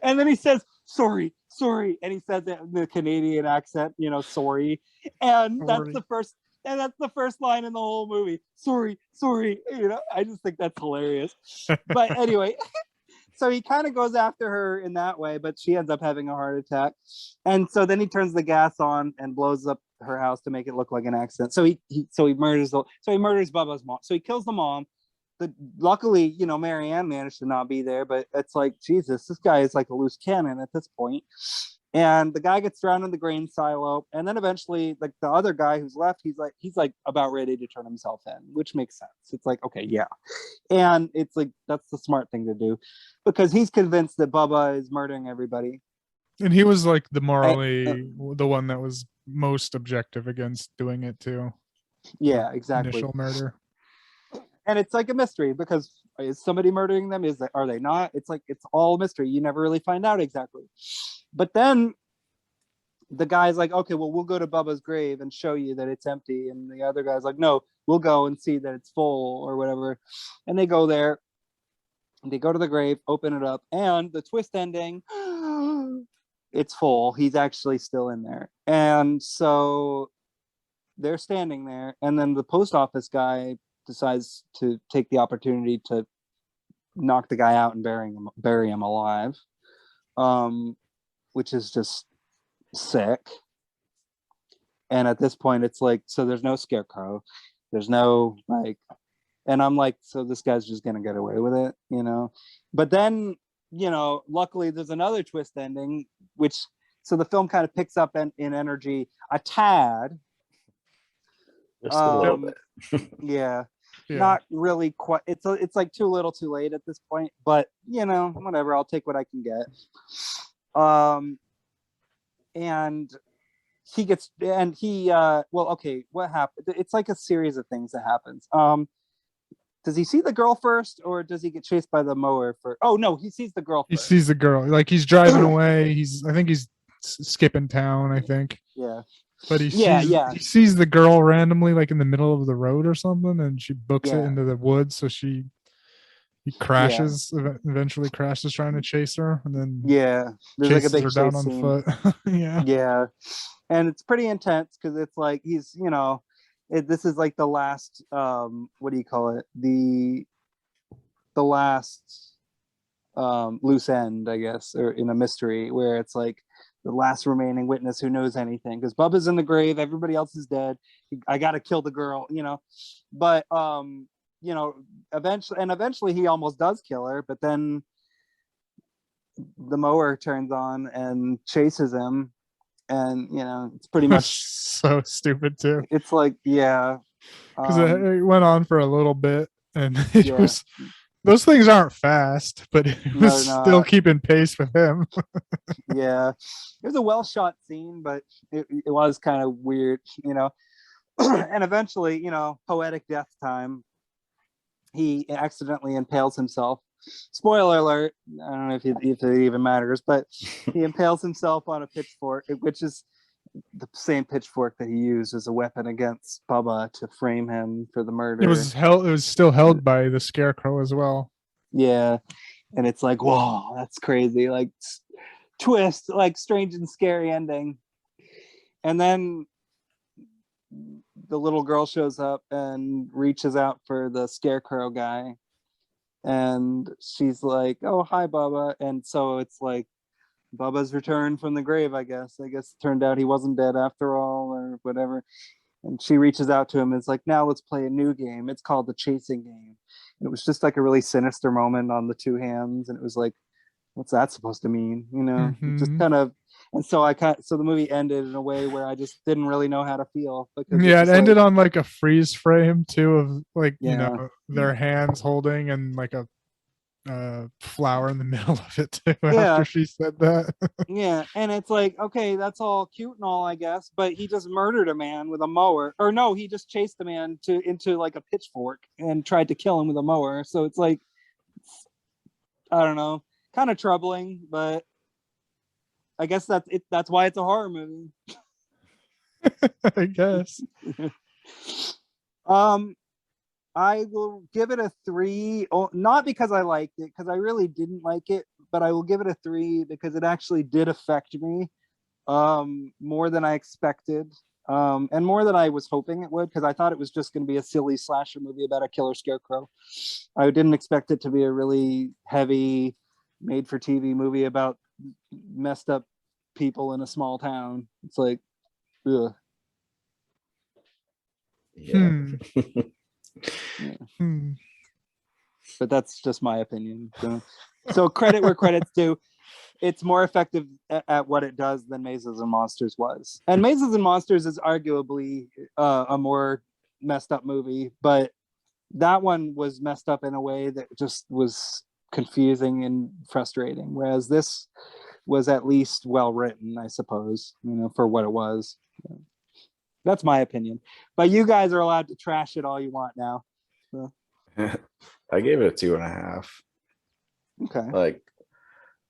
And then he says, sorry. And he says it in the Canadian accent, sorry. And that's the And that's the first line in the whole movie. Sorry. I just think that's hilarious. But anyway, so he kind of goes after her in that way, but she ends up having a heart attack. And so then he turns the gas on and blows up her house to make it look like an accident. So he murders Bubba's mom. So he kills the mom. Luckily, Marianne managed to not be there, but it's like, Jesus, this guy is like a loose cannon at this point. And the guy gets thrown in the grain silo, and then eventually, like the other guy who's left, he's like about ready to turn himself in, which makes sense. It's like, okay, yeah, and it's like that's the smart thing to do, because he's convinced that Bubba is murdering everybody. And he was like the one that was most objective against doing it too. Yeah, exactly. Initial murder. And it's like a mystery, because is somebody murdering them? Are they not? It's like, it's all mystery. You never really find out exactly. But then the guy's like, okay, well, we'll go to Bubba's grave and show you that it's empty. And the other guy's like, no, we'll go and see that it's full or whatever. And they go there. They go to the grave, open it up, and the twist ending, it's full. He's actually still in there. And so they're standing there, and then the post office guy decides to take the opportunity to knock the guy out and bury him alive, which is just sick. And at this point, it's like, so there's no Scarecrow, there's no like, and I'm like, so this guy's just gonna get away with it, But then, luckily there's another twist ending, so the film kind of picks up in energy a tad. Just a little bit. Yeah. Not really quite. It's like too little too late at this point, but whatever, I'll take what I can get. And he gets, and he well, okay, what happened? It's like a series of things that happens. Does he see the girl first, or does he get chased by the mower first? Oh no, he sees the girl first. He sees the girl, like he's driving away. I think he's skipping town, I think. Yeah. But he sees the girl randomly, like in the middle of the road or something, and she books it into the woods. So he crashes, eventually crashes trying to chase her, and then there's like a big her chase down on scene. foot. Yeah, and it's pretty intense, because it's like he's this is like the last what do you call it, the last loose end, I guess, or in a mystery, where it's like the last remaining witness who knows anything, because Bubba's in the grave, everybody else is dead. I gotta kill the girl, but eventually he almost does kill her, but then the mower turns on and chases him, and it's pretty much so stupid too. It's like, because it went on for a little bit, and it was, those things aren't fast, but it was still keeping pace with him. Yeah, it was a well shot scene, but it was kind of weird, and eventually, poetic death time, he accidentally impales himself. Spoiler alert, I don't know if it even matters, but he impales himself on a pitchfork, which is the same pitchfork that he used as a weapon against Bubba to frame him for the murder. It was still held by the Scarecrow as well. Yeah, and it's like, whoa, that's crazy. Like, twist, like strange and scary ending. And then the little girl shows up and reaches out for the Scarecrow guy, and she's like, oh, hi, Bubba. And so it's like Bubba's returned from the grave, I guess. It turned out he wasn't dead after all, or whatever. And she reaches out to him and is like, now let's play a new game. It's called the chasing game. And it was just like a really sinister moment on the two hands. And it was like, what's that supposed to mean? Just kind of. And so so the movie ended in a way where I just didn't really know how to feel. It ended on like a freeze frame too, of like, their hands holding, and like a flower in the middle of it too, after she said that. Yeah, and it's like, okay, that's all cute and all, I guess, but he just murdered a man with a mower, or no, he just chased a man into like a pitchfork and tried to kill him with a mower. So it's like, I don't know, kind of troubling, but I guess that's it. That's why it's a horror movie. I guess. I will give it a 3, not because I liked it, because I really didn't like it, but I will give it a 3 because it actually did affect me more than I expected. and more than I was hoping it would, because I thought it was just going to be a silly slasher movie about a killer scarecrow. I didn't expect it to be a really heavy made-for-TV movie about messed up people in a small town. It's like, ugh. Yeah. But that's just my opinion. So credit where credit's due. It's more effective at what it does than Mazes and Monsters was. And Mazes and Monsters is arguably a more messed up movie, but that one was messed up in a way that just was confusing and frustrating. Whereas this was at least well written, I suppose, for what it was. That's my opinion. But you guys are allowed to trash it all you want now. So. I gave it a 2.5. Okay. Like,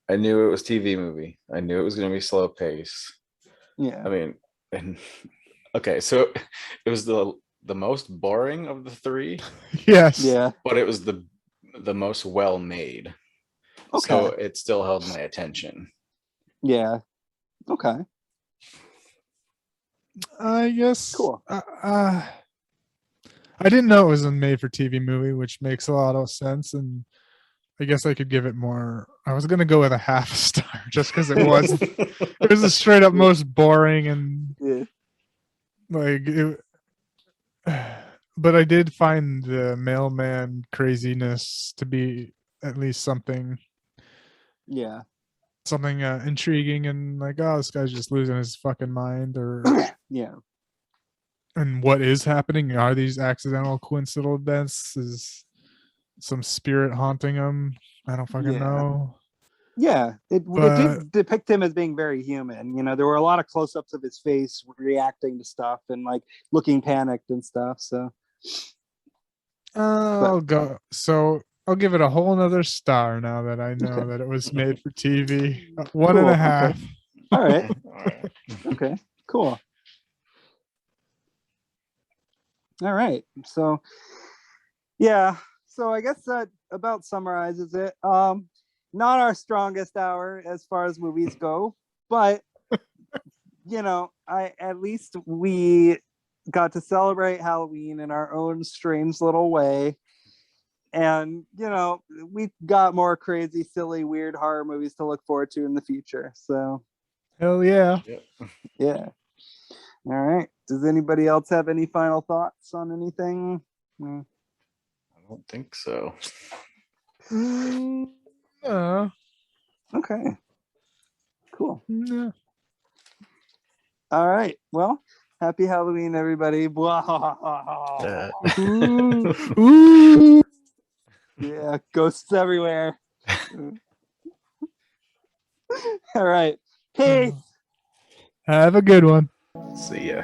I knew it was TV movie. I knew it was going to be slow pace. Yeah. I mean, and okay, so it was the most boring of the three. Yes. Yeah. But it was the most well made. Okay. So it still held my attention. Yeah. Okay. I guess. Cool. I didn't know it was a made-for-TV movie, which makes a lot of sense, and I guess I could give it more. I was gonna go with a half a star just because it was. It was the straight up most boring and like it. But I did find the mailman craziness to be at least something. Yeah. Something intriguing and like, oh, this guy's just losing his fucking mind, or Yeah. and what is happening? Are these accidental coincidental events? Is some spirit haunting him? I don't fucking know. Yeah, it did depict him as being very human. There were a lot of close-ups of his face reacting to stuff and like looking panicked and stuff. So I'll go. So I'll give it a whole nother star now that I know that it was made for TV. 1.5. Okay. All right. Okay. Cool. All right. So yeah. So I guess that about summarizes it. Not our strongest hour as far as movies go, but at least we got to celebrate Halloween in our own strange little way. And, we got more crazy, silly, weird horror movies to look forward to in the future. So, hell yeah. Yeah. All right. Does anybody else have any final thoughts on anything? I don't think so. Okay. Cool. Yeah. All right. Well, happy Halloween, everybody. Ooh. Yeah, ghosts everywhere. All right. Peace. Have a good one. See ya.